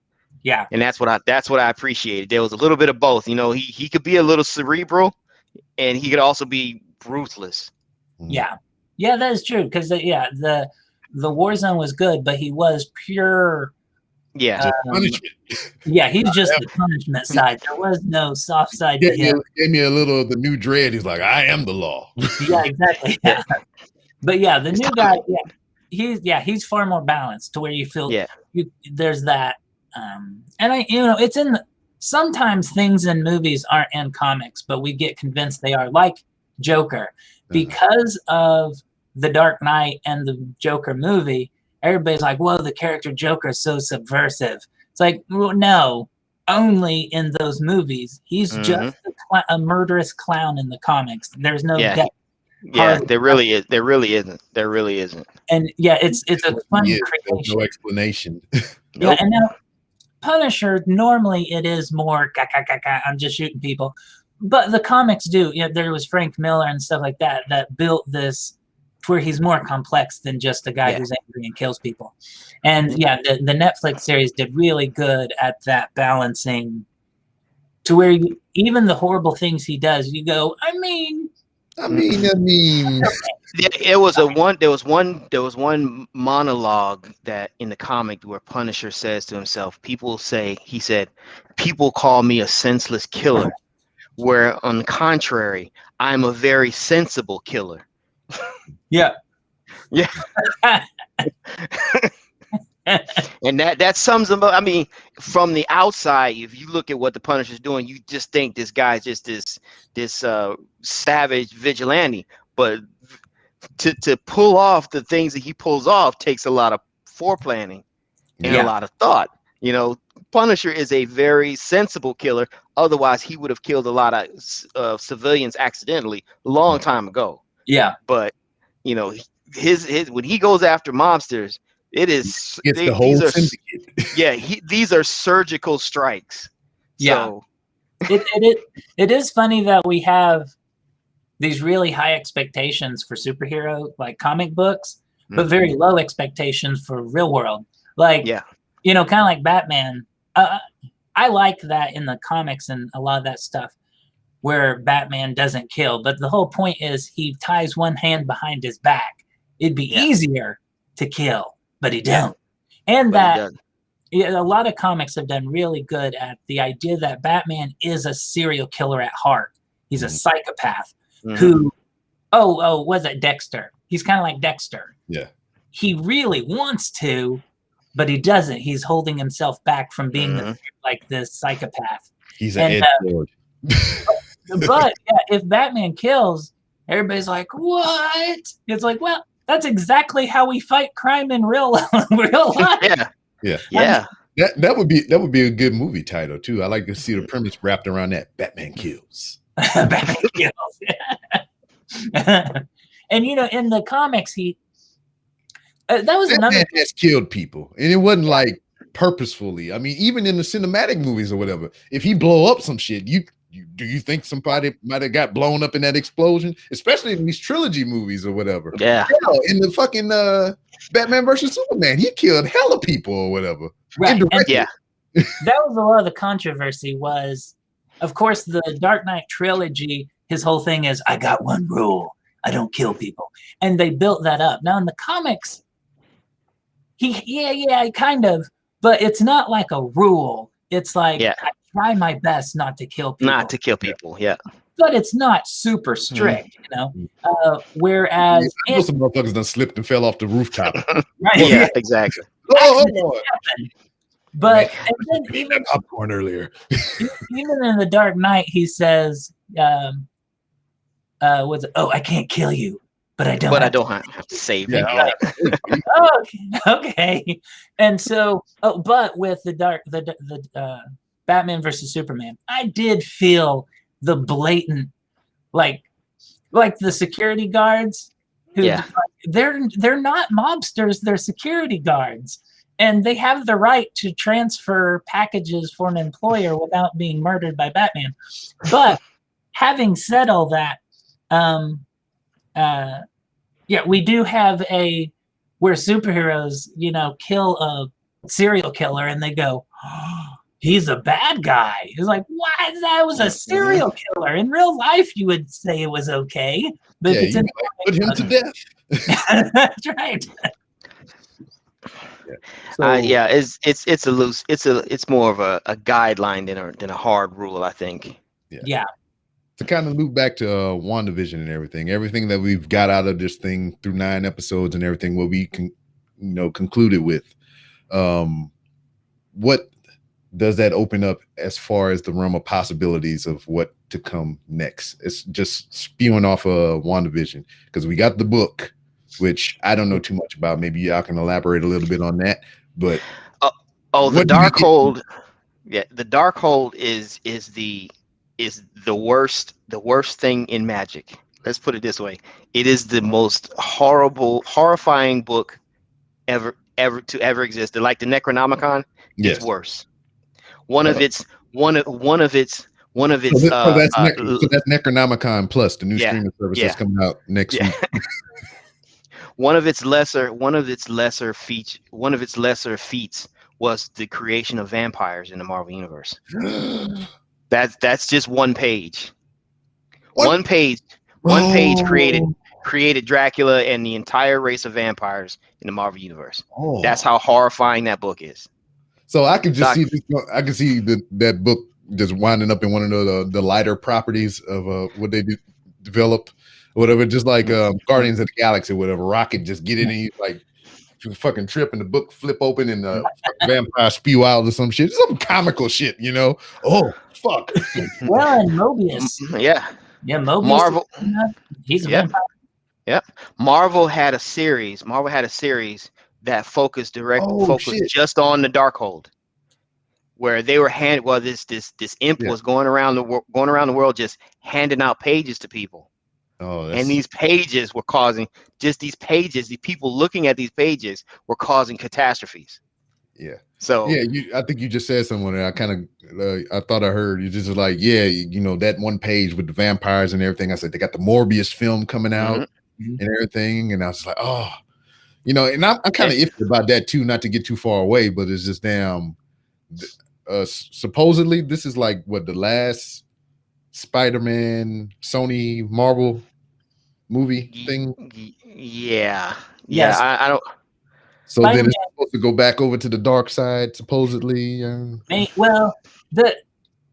Yeah, and that's what I appreciated. There was a little bit of both. You know, he could be a little cerebral, and he could also be ruthless. Yeah, that is true. Because the Warzone was good, but he was pure. Yeah, punishment. Yeah, he's just the punishment side. There was no soft side to him. Gave me a little of the new Dread. He's like, I am the law. Yeah, exactly. Yeah. But the new guy, he's far more balanced to where you feel there's that. And it's in sometimes things in movies aren't in comics, but we get convinced they are, like Joker, because of the Dark Knight and the Joker movie. Everybody's like, whoa, the character Joker is so subversive. It's like, well, no, only in those movies. He's just a murderous clown in the comics. There's no depth. Yeah, there really is. There really isn't. And it's a fun creation. There's no explanation. Yeah, and now Punisher, normally it is more, I'm just shooting people. But the comics do. There was Frank Miller and stuff like that built this where he's more complex than just a guy who's angry and kills people. And the Netflix series did really good at that balancing to where even the horrible things he does, you go, I mean. There was one monologue that in the comic where Punisher says to himself, people call me a senseless killer, where on the contrary, I'm a very sensible killer. Yeah. And that sums him up. I mean, from the outside, if you look at what the Punisher's doing, you just think this guy's just this savage vigilante. But to pull off the things that he pulls off takes a lot of foreplanning and a lot of thought. Punisher is a very sensible killer. Otherwise, he would have killed a lot of civilians accidentally a long time ago. Yeah. But his when he goes after mobsters, it's the whole syndicate. These are surgical strikes. Yeah. So. It is funny that we have these really high expectations for superhero like comic books, but very low expectations for real world. Like kind of like Batman. I like that in the comics and a lot of that stuff where Batman doesn't kill, but the whole point is he ties one hand behind his back. It'd be easier to kill, but he don't. And a lot of comics have done really good at the idea that Batman is a serial killer at heart. He's a psychopath who, was it Dexter? He's kind of like Dexter. Yeah. He really wants to, but he doesn't. He's holding himself back from being like this psychopath. He's an Ed Lord. But if Batman kills, everybody's like, what? It's like, well, that's exactly how we fight crime in real life. Yeah. That would be a good movie title too. I like to see the premise wrapped around that. Batman kills. Batman kills. And in the comics, that was another. Batman has killed people, and it wasn't like purposefully. I mean, even in the cinematic movies or whatever, if he blow up some shit, do you think somebody might have got blown up in that explosion? Especially in these trilogy movies or whatever. Yeah. Hell, in the fucking Batman versus Superman, he killed hella people or whatever. Right. And Indirectly. Yeah. that was a lot of the controversy was, of course, the Dark Knight trilogy, his whole thing is, I got one rule. I don't kill people. And they built that up. Now in the comics, kind of, but it's not like a rule. It's like, I try my best not to kill people. Not to kill people, yeah. But it's not super strict, you know? Whereas... some motherfuckers done slipped and fell off the rooftop. Right? Yeah, exactly. But and then even that popcorn earlier. even in the Dark Knight, he says, I can't kill you, but I don't. But I don't have to save you. Okay. And so, but with the Batman versus Superman, I did feel the blatant, like the security guards who they're not mobsters, they're security guards. And they have the right to transfer packages for an employer without being murdered by Batman. But having said all that, we do have where superheroes, kill a serial killer and they go, oh, he's a bad guy. It's like, why? That was a serial killer. In real life, you would say it was okay. But if it's in put him to death. That's right. So, it's more of a guideline than a hard rule, I think. Yeah. To kind of loop back to WandaVision and everything that we've got out of this thing through 9 episodes and everything, what we concluded with, what does that open up as far as the realm of possibilities of what to come next? It's just spewing off of WandaVision, because we got the book, which I don't know too much about. Maybe y'all can elaborate a little bit on that. But the Darkhold, the Darkhold is the worst thing in magic. Let's put it this way: it is the most horrifying book ever to exist. Like the Necronomicon, it's worse. One of its. So that's Necronomicon Plus, the new streaming service that's coming out next week. One of its lesser feats was the creation of vampires in the Marvel Universe. That's just one page. What? One page created Dracula and the entire race of vampires in the Marvel Universe. Oh. That's how horrifying that book is. So I can just see that book just winding up in one of the lighter properties of what they develop, or whatever. Just like Guardians of the Galaxy, or whatever. Rocket just get in and you like fucking trip and the book flip open and the vampire spew out or some shit. Some comical shit, Oh fuck. Well, and Mobius. Yeah, Mobius. Marvel. He's a vampire. Yep. Marvel had a series that focused just on the Darkhold, where they were this imp was going around the world just handing out pages to people. And these pages were causing these people looking at these pages were causing catastrophes. Yeah. So I think you just said something that I kind of I thought I heard. You just like, that one page with the vampires and everything. I said they got the Morbius film coming out and everything, and I was like, oh, and I'm kind of iffy about that too. Not to get too far away, but it's just damn. Supposedly, this is like what the last Spider-Man Sony Marvel movie thing. Yeah. Yes. I don't. So then it's supposed to go back over to the dark side, supposedly. Well,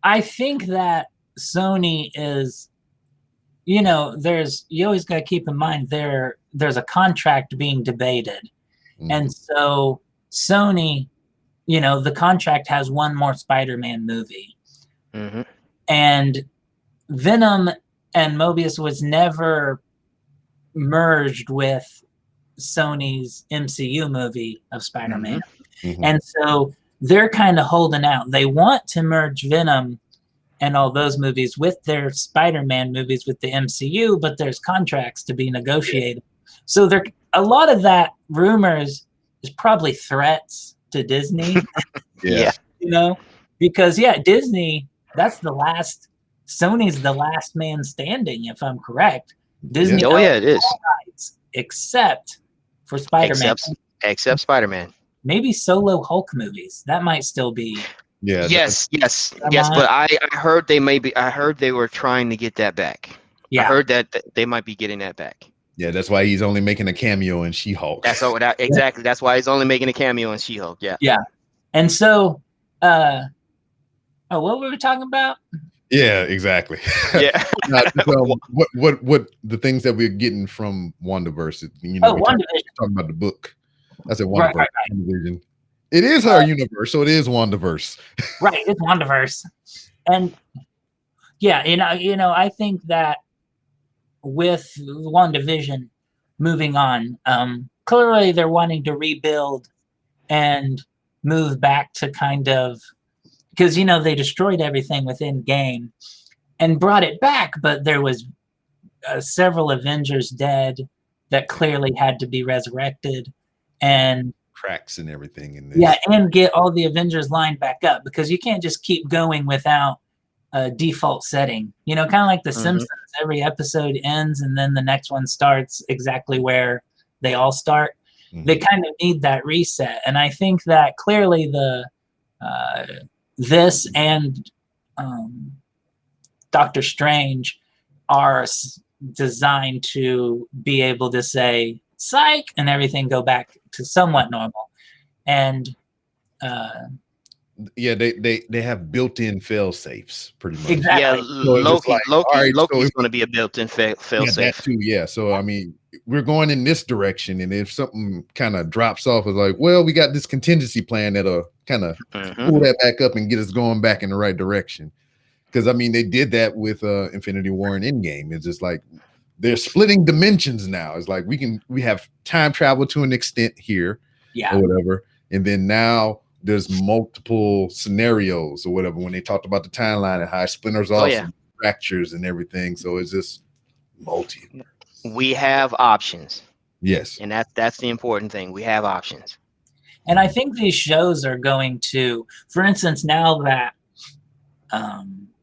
I think that Sony is, you always got to keep in mind there's a contract being debated, and so Sony, the contract has one more Spider-Man movie, and Venom and Mobius was never merged with Sony's MCU movie of Spider-Man. And so they're kind of holding out. They want to merge Venom and all those movies with their Spider-Man movies with the MCU, but there's contracts to be negotiated. So a lot of that rumors is probably threats to Disney. Yeah. Because Disney, that's the last Sony's the last man standing, if I'm correct. Disney Oh yeah, it is. rights, except for Spider-Man. Except Spider-Man. Maybe solo Hulk movies. That might still be. Yeah. Yes. But I heard I heard they were trying to get that back. Yeah. I heard that they might be getting that back. Yeah, that's why he's only making a cameo in She-Hulk. Exactly. That's why he's only making a cameo in She-Hulk. Yeah. Yeah. And so, what were we talking about? Yeah, exactly. Yeah. What the things that we're getting from WandaVerse? You know, WandaVision. Talking about the book. I said WandaVerse. Right. WandaVision. It is her universe, so it is WandaVerse. Right, it's WandaVerse, and yeah, I think that with WandaVision moving on, clearly they're wanting to rebuild and move back to kind of, because they destroyed everything within game and brought it back, but there was several Avengers dead that clearly had to be resurrected, and cracks and everything in this. Yeah, and get all the Avengers lined back up, because you can't just keep going without a default setting. Kind of like The Simpsons. Every episode ends and then the next one starts exactly where they all start. They kind of need that reset, and I think that clearly this and Doctor Strange are designed to be able to say psych and everything go back to somewhat normal. And yeah, they have built-in fail safes pretty much. Exactly. Yeah, Loki's going to be a built-in fail safe. That too, yeah. So I mean, we're going in this direction, and if something kind of drops off, it's like, well, we got this contingency plan that'll kind of pull that back up and get us going back in the right direction. Because I mean, they did that with Infinity War and Endgame. It's just like they're splitting dimensions now. It's like we have time travel to an extent here, or whatever, and then now there's multiple scenarios or whatever when they talked about the timeline and how it splinters off and fractures and everything. So it's just multi. We have options. Yes. And that's the important thing. We have options. And I think these shows are going to, for instance, now that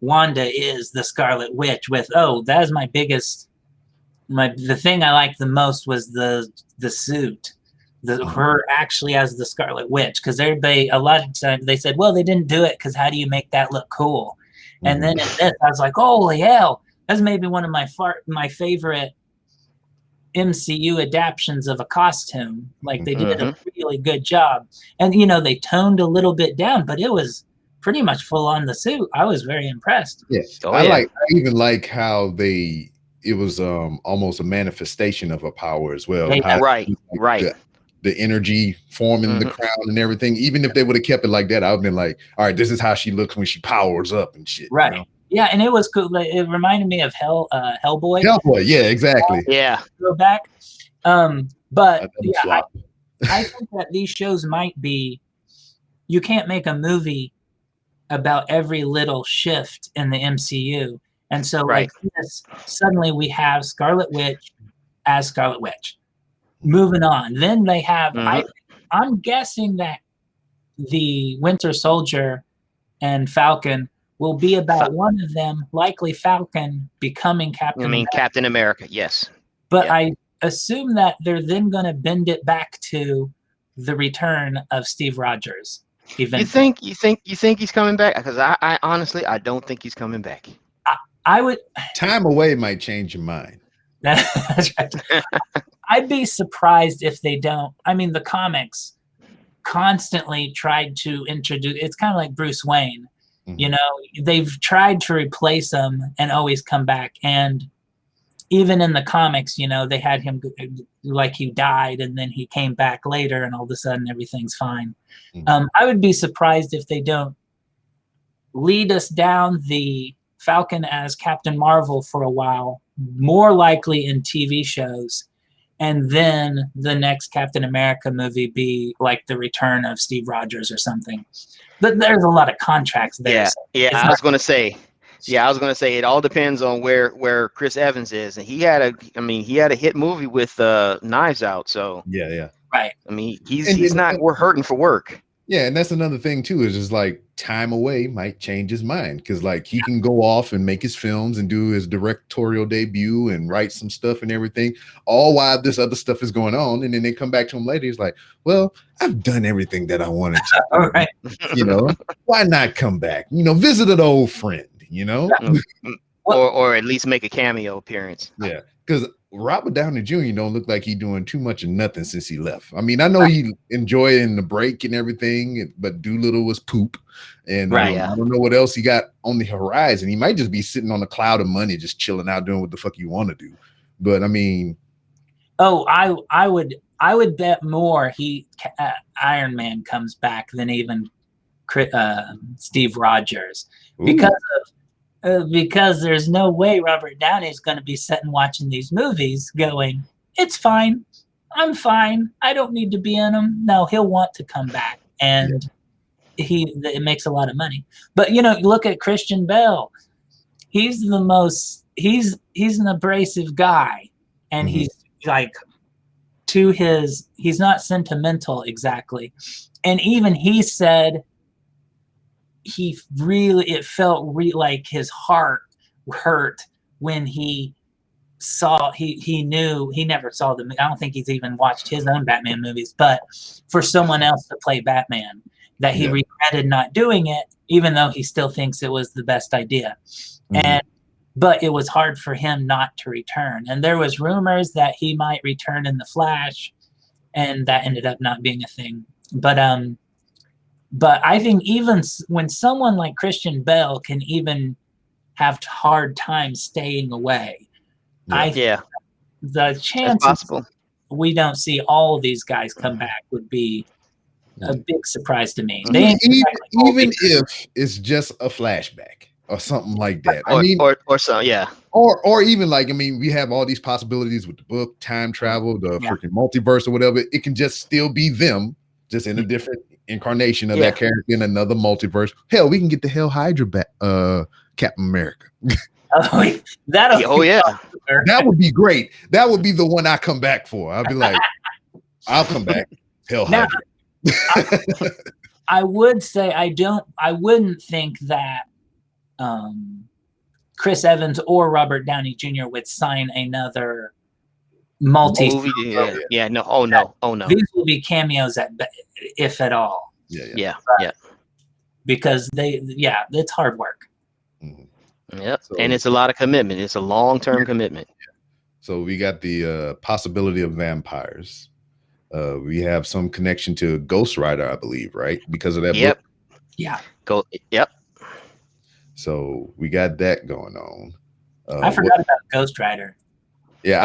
Wanda is the Scarlet Witch with, that is my biggest, the thing I liked the most was the suit. Her actually as the Scarlet Witch, because everybody, a lot of times they said, well, they didn't do it because how do you make that look cool? And then in this, I was like, holy hell, that's maybe one of my favorite MCU adaptions of a costume. Like they did a really good job. And, they toned a little bit down, but it was pretty much full on the suit. I was very impressed. Yes. I even like how it was almost a manifestation of a power as well. Right. The energy forming the crown and everything. Even if they would have kept it like that, I would have been like, all right, this is how she looks when she powers up and shit. Right. Yeah, and it was cool. Like, it reminded me of Hellboy. Hellboy, yeah, exactly. Go back. But yeah, I think that these shows might be, you can't make a movie about every little shift in the MCU. And so like this, suddenly we have Scarlet Witch as Scarlet Witch. Moving on. Then they have, I'm guessing that the Winter Soldier and Falcon will be about one of them, likely Falcon, becoming Captain America. Captain America, yes. But I assume that they're then going to bend it back to the return of Steve Rogers. Eventually. You think he's coming back? Because I honestly, I don't think he's coming back. I would. Time away might change your mind. That's right. I'd be surprised if they don't. I mean, the comics constantly tried to introduce. It's kind of like Bruce Wayne. They've tried to replace him and always come back. And even in the comics, they had him like he died and then he came back later and all of a sudden everything's fine. I would be surprised if they don't lead us down the Falcon as Captain Marvel for a while, more likely in TV shows. And then the next Captain America movie be like the return of Steve Rogers or something. But there's a lot of contracts there. I was going to say it all depends on where Chris Evans is, and he had a hit movie with Knives Out. So yeah, right. I mean, he's not. We're hurting for work. Yeah, and that's another thing too, is just like time away might change his mind, because like he can go off and make his films and do his directorial debut and write some stuff and everything, all while this other stuff is going on. And then they come back to him later. He's like, well, I've done everything that I wanted to. All right. Why not come back? Visit an old friend, or at least make a cameo appearance. Yeah, because Robert Downey Jr. don't look like he's doing too much of nothing since he left. I mean, I know he enjoying the break and everything, but Doolittle was poop. And I don't know what else he got on the horizon. He might just be sitting on a cloud of money, just chilling out, doing what the fuck you want to do. But I mean, I would bet more Iron Man comes back than even Steve Rogers, because there's no way Robert Downey is going to be sitting watching these movies going, it's fine, I'm fine, I don't need to be in them. No, he'll want to come back, and it makes a lot of money. But look at Christian Bale. He's he's an abrasive guy, and he's like he's not sentimental exactly, and even he said it felt like his heart hurt when he knew he never saw the. I don't think he's even watched his own Batman movies, but for someone else to play Batman, that he regretted not doing it, even though he still thinks it was the best idea. But it was hard for him not to return, and there was rumors that he might return in The Flash, and that ended up not being a thing. But I think even when someone like Christian Bale can even have hard time staying away, the chances we don't see all of these guys come back would be a big surprise to me. Even if it's just a flashback or something like that. Or even like, I mean, we have all these possibilities with the book, time travel, the freaking multiverse or whatever. It can just still be them, just in a different incarnation of that character in another multiverse. Hell, we can get the Hell Hydra back, Captain America. That would be great. That would be the one I come back for. I'll be like, I'll come back. Hell Hydra. I would say I wouldn't think that Chris Evans or Robert Downey Jr. would sign another movie. No. These will be cameos if at all. Because it's hard work. And it's a lot of commitment. It's a long-term commitment. So we got the possibility of vampires. We have some connection to Ghost Rider, I believe, right? Because of that book. So we got that going on. I forgot about Ghost Rider. Yeah,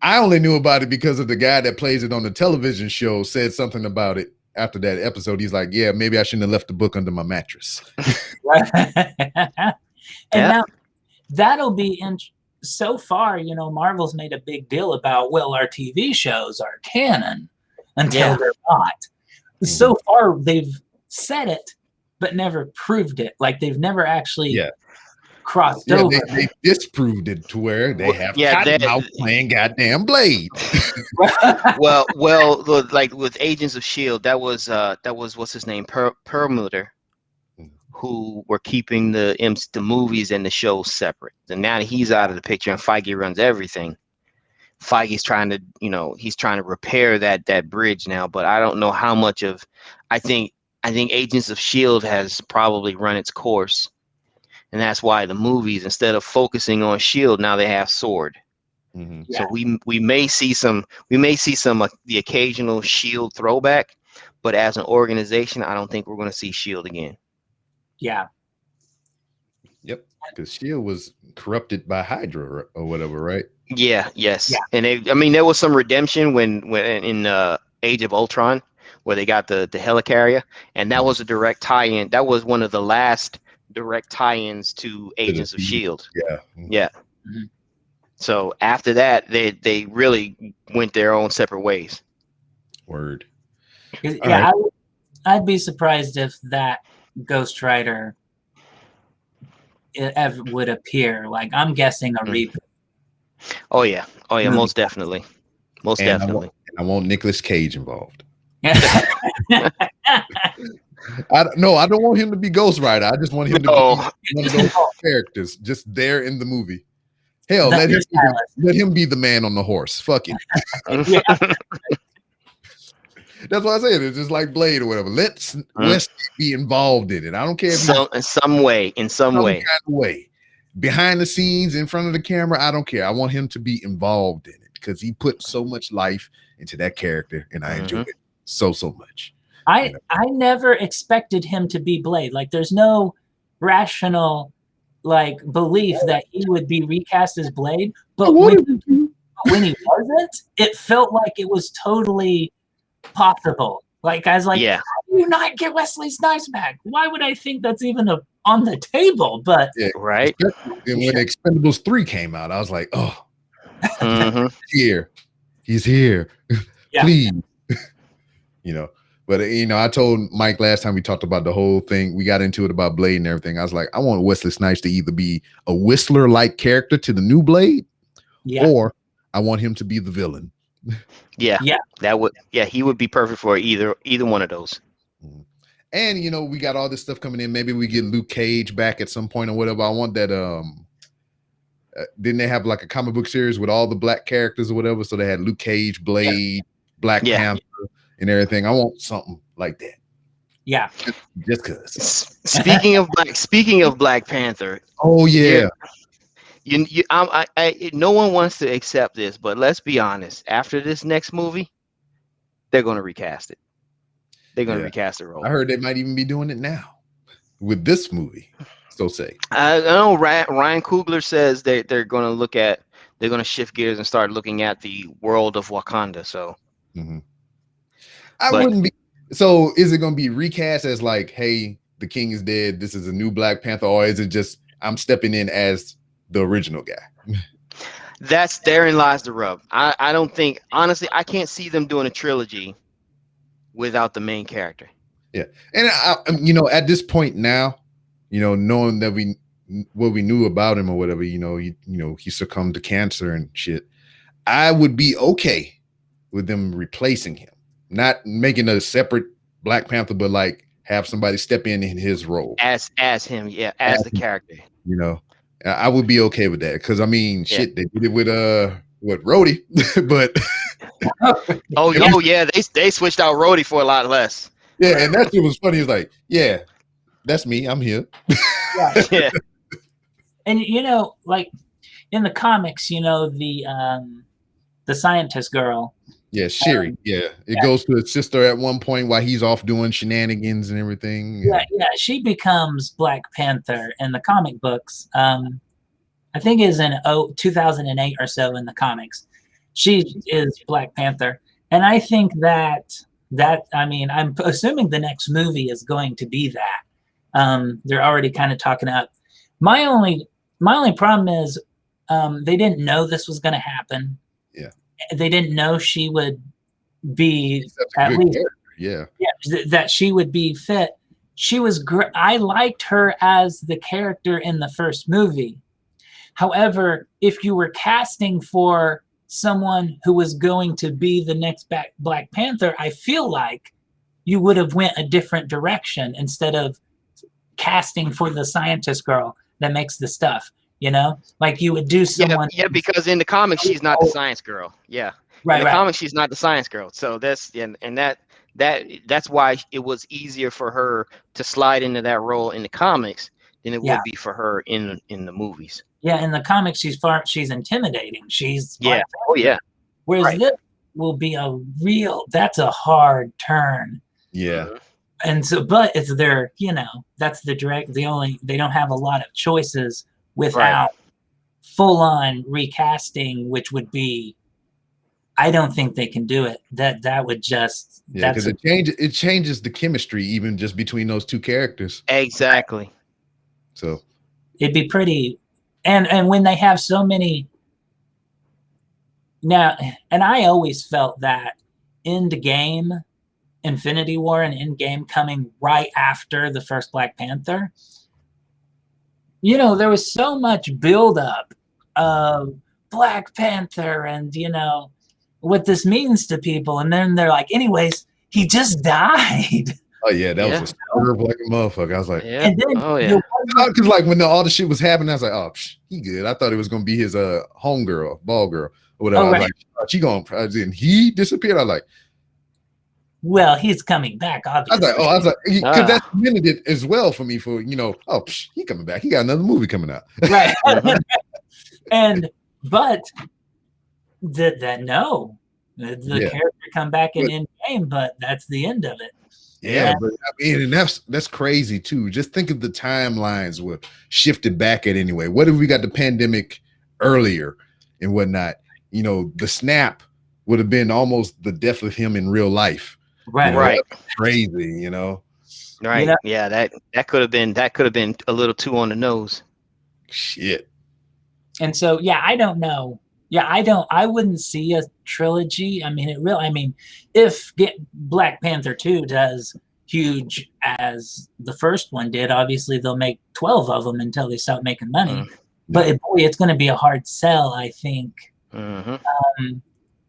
I only knew about it because of the guy that plays it on the television show said something about it after that episode. He's like, yeah, maybe I shouldn't have left the book under my mattress. And now that'll be so far, Marvel's made a big deal about, well, our TV shows are canon until they're not. So far, they've said it, but never proved it. Like they've never actually crossed over. They disproved it to where they have Cottonmouth playing goddamn Blade. well, like with Agents of S.H.I.E.L.D., that was what's his name, Perlmutter, who were keeping the movies and the shows separate. And now that he's out of the picture and Feige runs everything, Feige's trying to repair that bridge now. But I don't know how much of. I think Agents of S.H.I.E.L.D. has probably run its course, and that's why the movies, instead of focusing on S.H.I.E.L.D., now they have Sword. So we may see some the occasional S.H.I.E.L.D. throwback, but as an organization, I don't think we're going to see S.H.I.E.L.D. again. Yeah. Yep. Because S.H.I.E.L.D. was corrupted by Hydra or whatever, right? Yes. Yeah. And there was some redemption when in Age of Ultron, where they got the helicarrier, and that was a direct tie-in. That was one of the last direct tie-ins to Agents of S.H.I.E.L.D. Yeah. Mm-hmm. So after that, they really went their own separate ways. Word. Yeah, right. I'd be surprised if that Ghost Rider ever would appear. Like, I'm guessing a reboot. Oh yeah, most definitely. I want Nicolas Cage involved. I don't want him to be Ghost Rider. I just want him to be No. one of those characters just there in the movie. Hell, The let him be the man on the horse. Fuck it. Yeah. That's what I said. It's just like Blade or whatever. Let Wesley be involved in it. I don't care if in some way. kind of way. Behind the scenes, in front of the camera, I don't care. I want him to be involved in it because he put so much life into that character, and I enjoy it so much. I never expected him to be Blade. Like, there's no rational belief that he would be recast as Blade. But when he wasn't, it felt like it was totally possible. Like, I was like, how do you not get Wesley Snipes back? Why would I think that's even on the table? But right. And when Expendables 3 came out, I was like, oh, he's here. Please. But I told Mike last time we talked about the whole thing. We got into it about Blade and everything. I was like, I want Wesley Snipes to either be a Whistler-like character to the new Blade, or I want him to be the villain. Yeah. He would be perfect for either one of those. And we got all this stuff coming in. Maybe we get Luke Cage back at some point or whatever. I want that. Didn't they have like a comic book series with all the black characters or whatever? So they had Luke Cage, Blade, Black Panther, and everything. I want something like that. Yeah. Just because. Speaking of Black Panther. Oh yeah. No one wants to accept this, but let's be honest. After this next movie, they're going to recast it. They're going to recast the role. I heard they might even be doing it now with this movie. So say. I know Ryan Coogler says they're going to shift gears and start looking at the world of Wakanda. So. Wouldn't be. So is it going to be recast as like, hey, the king is dead, this is a new Black Panther, or is it just I'm stepping in as the original guy? Therein lies the rub. I don't think, honestly, I can't see them doing a trilogy without the main character. Yeah. And at this point now, knowing that what we knew about him or whatever, he succumbed to cancer and shit, I would be okay with them replacing him. Not making a separate Black Panther, but like have somebody step in his role as him, as the character. I would be okay with that because shit, they did it with Rhodey, but they switched out Rhodey for a lot less. Yeah, and that shit was funny. It's like, yeah, that's me. I'm here. Yeah. And like in the comics, the scientist girl. Yeah, Shiri. It goes to his sister at one point while he's off doing shenanigans and everything. Yeah, she becomes Black Panther in the comic books. I think is in 2008 or so in the comics. She is Black Panther, and I think that I'm assuming the next movie is going to be that. They're already kind of talking up. My only problem is they didn't know this was going to happen. Yeah. They didn't know she would be at least that she would be fit. She was I liked her as the character in the first movie. However, if you were casting for someone who was going to be the next Black Panther, I feel like you would have went a different direction instead of casting for the scientist girl that makes the stuff. Like you would do someone. Yeah, because in the comics she's not the science girl. Yeah, right. In the comics she's not the science girl. So that's that's why it was easier for her to slide into that role in the comics than it would be for her in the movies. Yeah, in the comics she's intimidating. She's Whereas this will be that's a hard turn. Yeah. And so, but it's their, that's they don't have a lot of choices without full-on recasting, which would be, I don't think they can do it. That would just because it changes the chemistry even just between those two characters. Exactly. So it'd be pretty, and when they have so many now, and I always felt that Endgame, Infinity War, and Endgame coming right after the first Black Panther. There was so much buildup of Black Panther and, what this means to people. And then they're like, anyways, he just died. Oh yeah, that was a swerve like a motherfucker. I was like, Yeah. And then Oh yeah. because like when all the shit was happening, I was like, oh, he good. I thought it was gonna be his homegirl, ball girl, or whatever. Oh, I was right. like, oh, she gonna, and he disappeared. I was like, well, he's coming back, obviously. I was like, because that minute it as well for me for he coming back. He got another movie coming out. Right. But no. The character come back in Endgame, but that's the end of it. Yeah, but I mean, and that's crazy too. Just think of the timelines were shifted back at anyway. What if we got the pandemic earlier and whatnot? The snap would have been almost the death of him in real life. Right. Right. Crazy, Right. Yeah, that could have been a little too on the nose. Shit. And so I don't know. Yeah, I wouldn't see a trilogy. I mean, if Black Panther 2 does huge as the first one did, obviously they'll make 12 of them until they stop making money. But boy, it's going to be a hard sell, I think,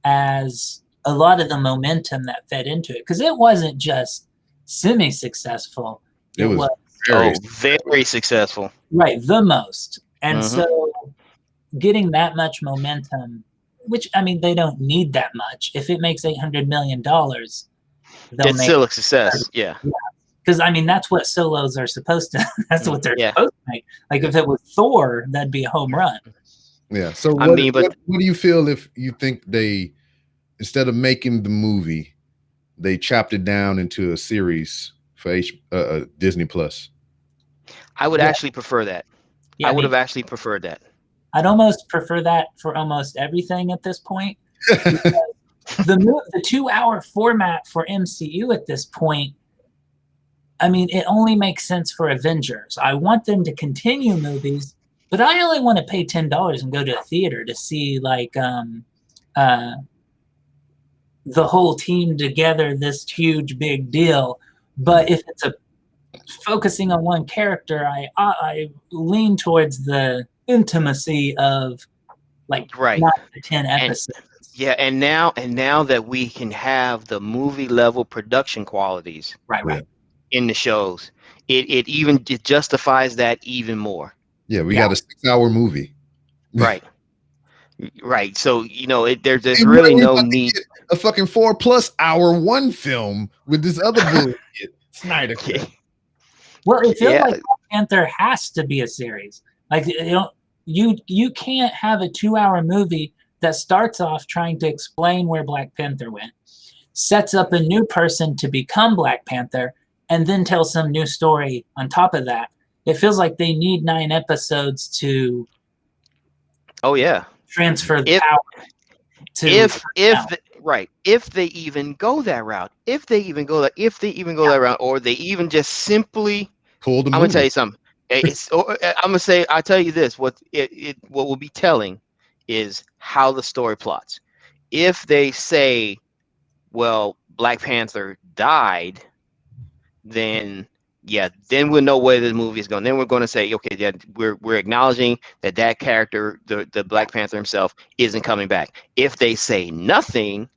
as a lot of the momentum that fed into it. Because it wasn't just semi-successful. It was very successful. Right, the most. And so getting that much momentum, which I mean, they don't need that much. If it makes $800 million, it's still a success. Yeah. Because I mean, that's what solos are supposed to. That's what they're supposed to make. Like if it was Thor, that'd be a home run. Yeah. So what do you feel if you think they, instead of making the movie, they chopped it down into a series for Disney Plus? I would actually prefer that. Yeah, I would have actually preferred that. I'd almost prefer that for almost everything at this point. The 2-hour format for MCU at this point, I mean, it only makes sense for Avengers. I want them to continue movies, but I only want to pay $10 and go to a theater to see like the whole team together, this huge big deal. But if it's focusing on one character, I lean towards the intimacy of like 9 to 10 episodes. And now that we can have the movie level production qualities right in the shows, it justifies that even more. Yeah, we got a 6-hour movie. Right. So there's really no need. A fucking 4+ hour one film with this other bullshit. Snyder Cut. Well, it feels like Black Panther has to be a series. Like you can't have a 2-hour movie that starts off trying to explain where Black Panther went, sets up a new person to become Black Panther, and then tell some new story on top of that. It feels like they need 9 episodes to transfer the power to if they even go that route, or they even just simply pull the movie. I'm gonna tell you something. I'll tell you this. What will be telling is how the story plots. If they say, well, Black Panther died, then we'll know where the movie is going. Then we're going to say, okay, yeah, we're acknowledging that character, the Black Panther himself, isn't coming back. If they say nothing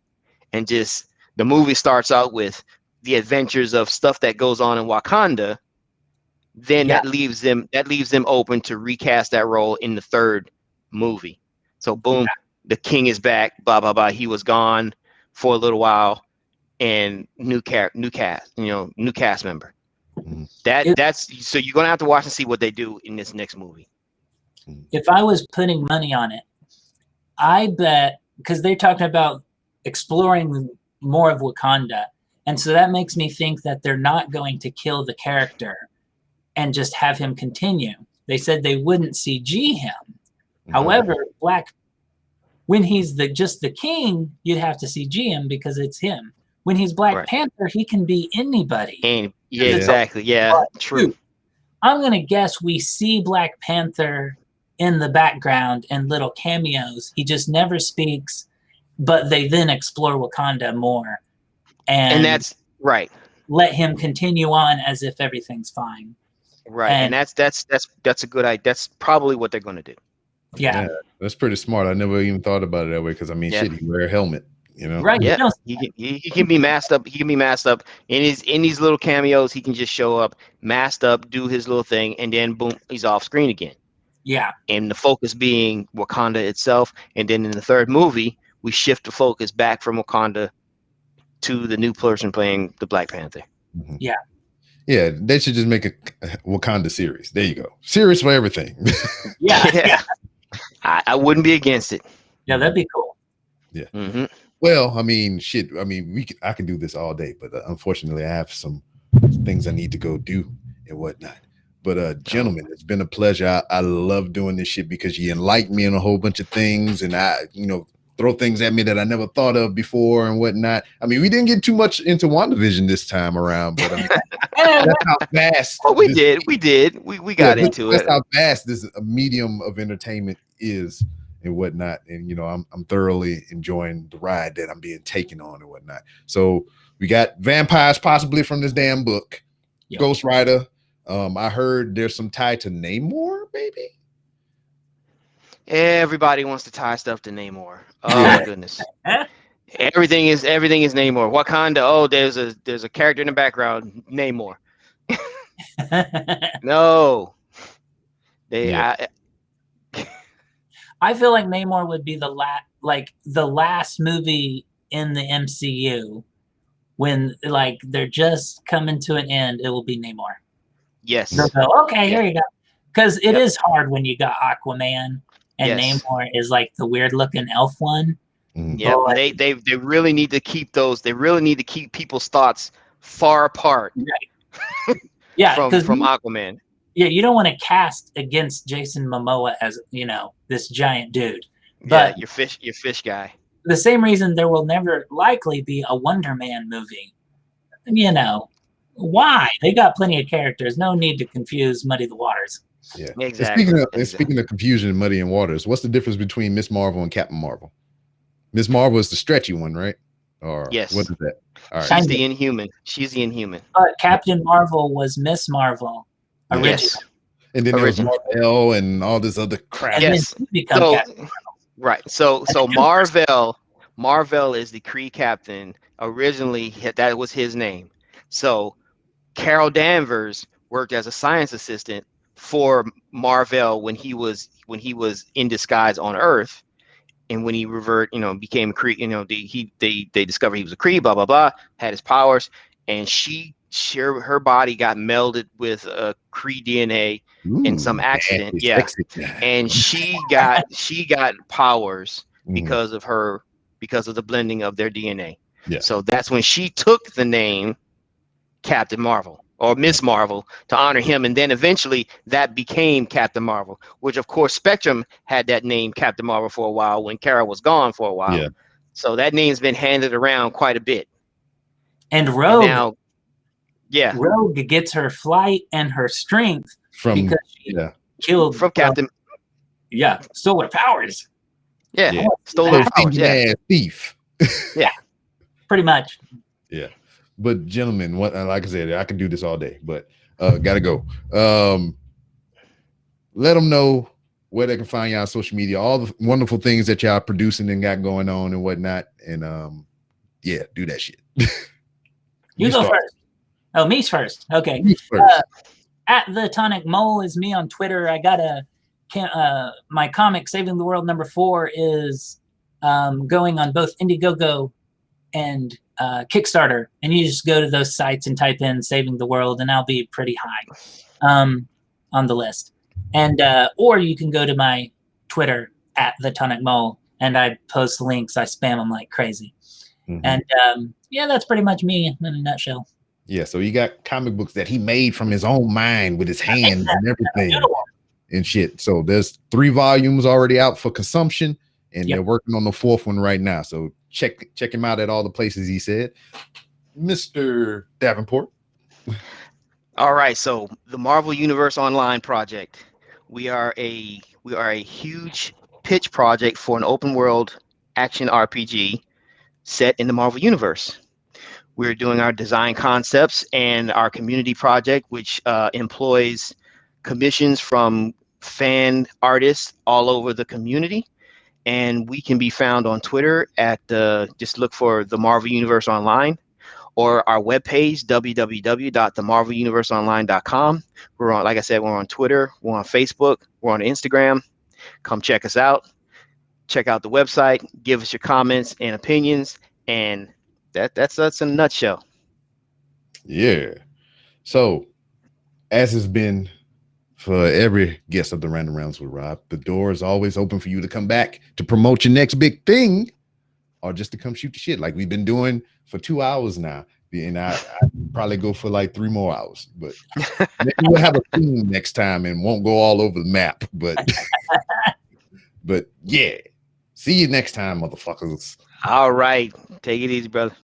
and just the movie starts out with the adventures of stuff that goes on in Wakanda, then that leaves them open to recast that role in the 3rd movie. So boom, the king is back, blah blah blah. He was gone for a little while, and new cast member. That's so you're gonna have to watch and see what they do in this next movie. If I was putting money on it, I bet, because they're talking about exploring more of Wakanda, and so that makes me think that they're not going to kill the character and just have him continue. They said they wouldn't CG him. However, when he's just the king, you'd have to CG him because it's him. When he's Black Panther, he can be anybody. Exactly. Yeah, true. I'm going to guess we see Black Panther in the background and little cameos. He just never speaks, but they then explore Wakanda more. And that's right. Let him continue on as if everything's fine. Right. And that's a good idea. That's probably what they're going to do. Yeah, that's pretty smart. I never even thought about it that way because I mean, shit, he wear a helmet. You know, Right. Yeah, he can be masked up. He can be masked up in these little cameos. He can just show up, masked up, do his little thing, and then boom, he's off screen again. Yeah. And the focus being Wakanda itself. And then in the third movie, we shift the focus back from Wakanda to the new person playing the Black Panther. Mhm. Yeah. Yeah, they should just make a Wakanda series. There you go. Series for everything. Yeah. I wouldn't be against it. Yeah, that'd be cool. Yeah. Mm-hmm. Well, I mean, shit. I mean, I can do this all day, but unfortunately, I have some things I need to go do and whatnot. But gentlemen, it's been a pleasure. I love doing this shit because you enlighten me on a whole bunch of things, and I, throw things at me that I never thought of before and whatnot. I mean, we didn't get too much into WandaVision this time around, but I mean, that's how fast. Oh, we did. We got into it. That's how fast this medium of entertainment is and whatnot. And I'm thoroughly enjoying the ride that I'm being taken on and whatnot. So we got vampires possibly from this damn book. Yep. Ghost Rider. I heard there's some tie to Namor, maybe. Everybody wants to tie stuff to Namor. Oh my goodness. Everything is Namor. Wakanda. Oh, there's a character in the background, Namor. No. I feel like Namor would be the last movie in the MCU when they're just coming to an end. It will be Namor. Yes. They'll go, okay, here you go. Because it is hard when you got Aquaman and Namor is the weird looking elf one. Yeah, they really need to keep those. They really need to keep people's thoughts far apart. Right. Yeah, from Aquaman. Yeah, you don't want to cast against Jason Momoa as this giant dude. But your fish guy. The same reason there will never likely be a Wonder Man movie. Why? They got plenty of characters. No need to muddy the waters. Yeah, exactly. Speaking of confusion and muddying waters, what's the difference between Miss Marvel and Captain Marvel? Miss Marvel is the stretchy one, right? Or yes. What is that? All right. She's the Inhuman. She's the Inhuman. But Captain Marvel was Miss Marvel originally. Yes. And then there was Marvel and all this other crap. Yes. Right. So Marvel is the Kree captain. Originally, that was his name. So Carol Danvers worked as a science assistant for Marvel when he was in disguise on Earth, and when he became a Kree, they discovered he was a Kree, blah blah blah, had his powers, and her body got melded with Kree DNA in some accident, and she got powers because of the blending of their DNA. Yeah. So that's when she took the name Captain Marvel or Miss Marvel to honor him, and then eventually that became Captain Marvel, which of course Spectrum had that name Captain Marvel for a while when Kara was gone for a while. Yeah. So that name's been handed around quite a bit. And Rogue, Rogue gets her flight and her strength because she killed from Captain. Stole her powers. Yeah, stole her powers. Yeah, thief. Yeah, pretty much. Yeah. But gentlemen, like I said, I can do this all day, but gotta go. Let them know where they can find you on social media, all the wonderful things that y'all producing and got going on and whatnot. And do that shit. You go first. Oh, me first. Okay. Me first. At the Tonic Mole is me on Twitter. I got my comic Saving the World #4 is going on both Indiegogo and Kickstarter, and you just go to those sites and type in Saving the World, and I'll be pretty high on the list. And or you can go to my Twitter at the Tonic Mole, and I post links. I spam them like crazy. Mm-hmm. And that's pretty much me in a nutshell. Yeah, so you got comic books that he made from his own mind with his hands and everything and shit. So there's 3 volumes already out for consumption, and they're working on the 4th one right now. So check him out at all the places he said. Mr. Davenport. All right, so the Marvel Universe Online project. We are a huge pitch project for an open world action RPG set in the Marvel Universe. We're doing our design concepts and our community project, which employs commissions from fan artists all over the community. and we can be found on Twitter at just look for the Marvel Universe Online, or our webpage, www.themarveluniverseonline.com. We're on, like I said, we're on Twitter, we're on Facebook, we're on Instagram. Come check us out. Check out the website, give us your comments and opinions, and that's us in a nutshell. Yeah. So, as has been for every guest of the Random Rounds with Rob, the door is always open for you to come back to promote your next big thing, or just to come shoot the shit like we've been doing for 2 hours now. And I probably go for like 3 more hours, but maybe we'll have a theme next time and won't go all over the map. But but yeah, see you next time, motherfuckers. All right, take it easy, brother.